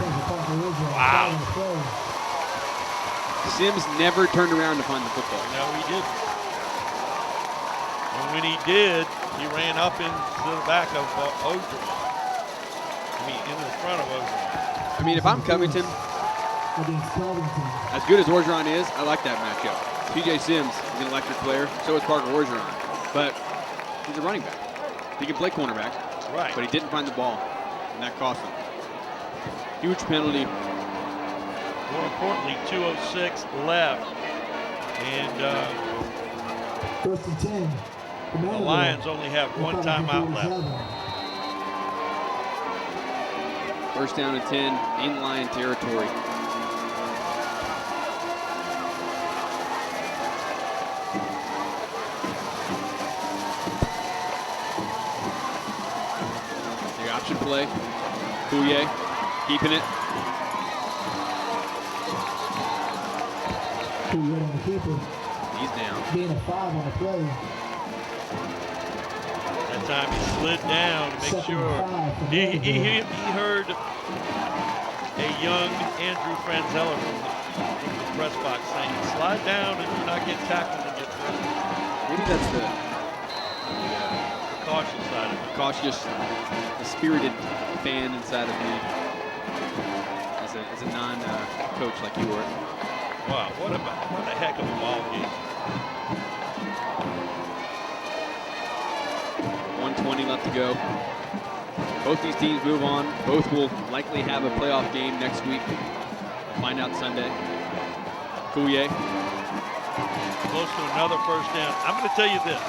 Wow. Sims never turned around to find the football. No, he didn't. And when he did, he ran up into the back of Orgeron. Into the front of Orgeron. I mean, if I'm Covington, Against Covington. as good as Orgeron is, I like that matchup. P.J. Sims is an electric player. So is Parker Orgeron. But he's a running back. He can play cornerback. Right. But he didn't find the ball, and that cost him. Huge penalty. More importantly, 2:06 left. And 1st and 10. For the Mandeville. Lions only have 1 timeout left. 1st down and 10 in Lion territory. The option play. Coulier keeping it. Coulier on the keeper. He's down. Being a 5 on the play. That time he slid down to make 2nd and sure. 5 for He Mandeville. heard a young Andrew Franzella from the press box saying, slide down and do not get tackled and get through. Maybe that's the Cautious side of it. cautious, the spirited fan inside of me as a non-coach like you were. Wow, what a heck of a ball game. 1:20 left to go. Both these teams move on. Both will likely have a playoff game next week. We'll find out Sunday. Coulier. Close to another 1st down. I'm going to tell you this.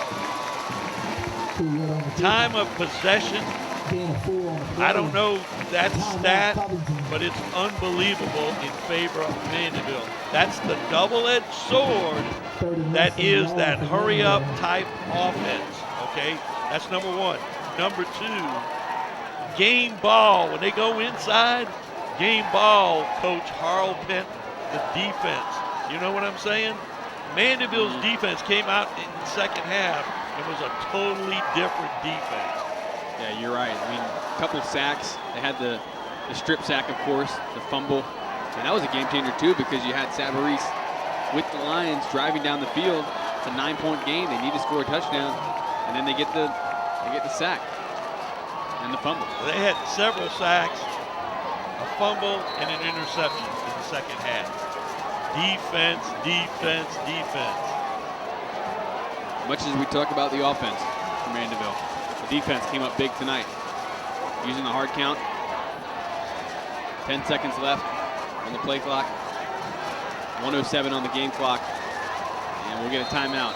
Coulier on the keeper. Time of possession, Being a 4 on the play. I don't know that Timeout, stat, Covington. but it's unbelievable in favor of Mandeville. That's the double-edged sword 30 that minutes is and that for hurry-up Mandeville. type offense, okay? That's number 1. Number 2, game ball. When they go inside, game ball, Coach Harl Penn, the defense. You know what I'm saying? Mandeville's defense came out in the 2nd half and was a totally different defense. Yeah, you're right. I mean, a couple sacks. They had the strip sack, of course, the fumble. And that was a game changer, too, because you had Savarese with the Lions driving down the field. It's a 9-point game. They need to score a touchdown. And then they get the sack and the fumble. They had several sacks, a fumble, and an interception in the 2nd half. Defense, defense, defense. Much as we talk about the offense for Mandeville, the defense came up big tonight. Using the hard count. 10 seconds left. The on the play clock. 1:07 on the game clock. And we'll get a timeout.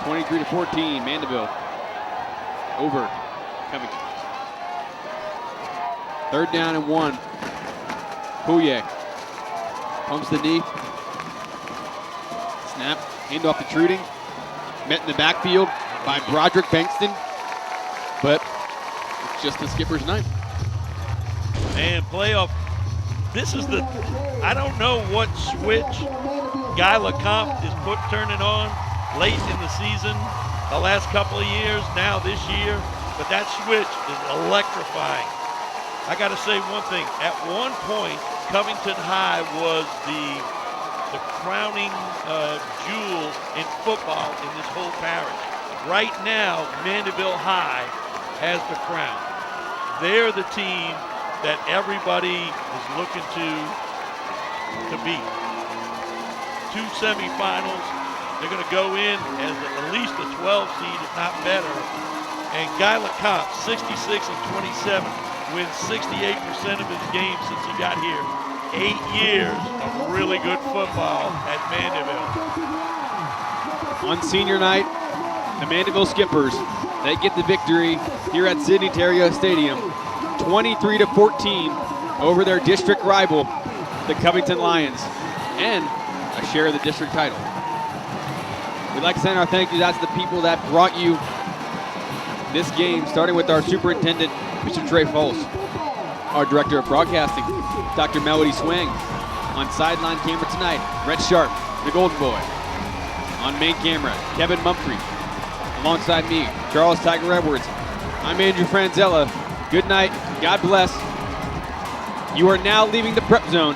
23-14, Mandeville over Covington. 3rd down and 1. Pouye pumps the knee. Snap, handoff to Truding. Met in the backfield by Broderick Bankston. But it's just the skipper's night. And playoff, this is the, I don't know what switch Guy LeCompte is turning on late in the season, the last couple of years, now this year, but that switch is electrifying. I got to say one thing. At one point, Covington High was the crowning jewel in football in this whole parish. Right now, Mandeville High has the crown. They're the team that everybody is looking to beat. 2 semifinals. They're going to go in as at least a 12 seed, if not better. And Guy LeCompte, 66-27, wins 68% of his games since he got here. 8 years of really good football at Mandeville. On senior night, the Mandeville Skippers, they get the victory here at Sidney Terrio Stadium, 23-14 over their district rival, the Covington Lions, and a share of the district title. We'd like to send our thank yous out to the people that brought you this game, starting with our superintendent, Mr. Trey Foles, our director of broadcasting, Dr. Melody Swing. On sideline camera tonight, Brett Sharp, the Golden Boy. On main camera, Kevin Mumphrey. Alongside me, Charles Tiger Edwards. I'm Andrew Franzella. Good night. God bless. You are now leaving the Prep Zone.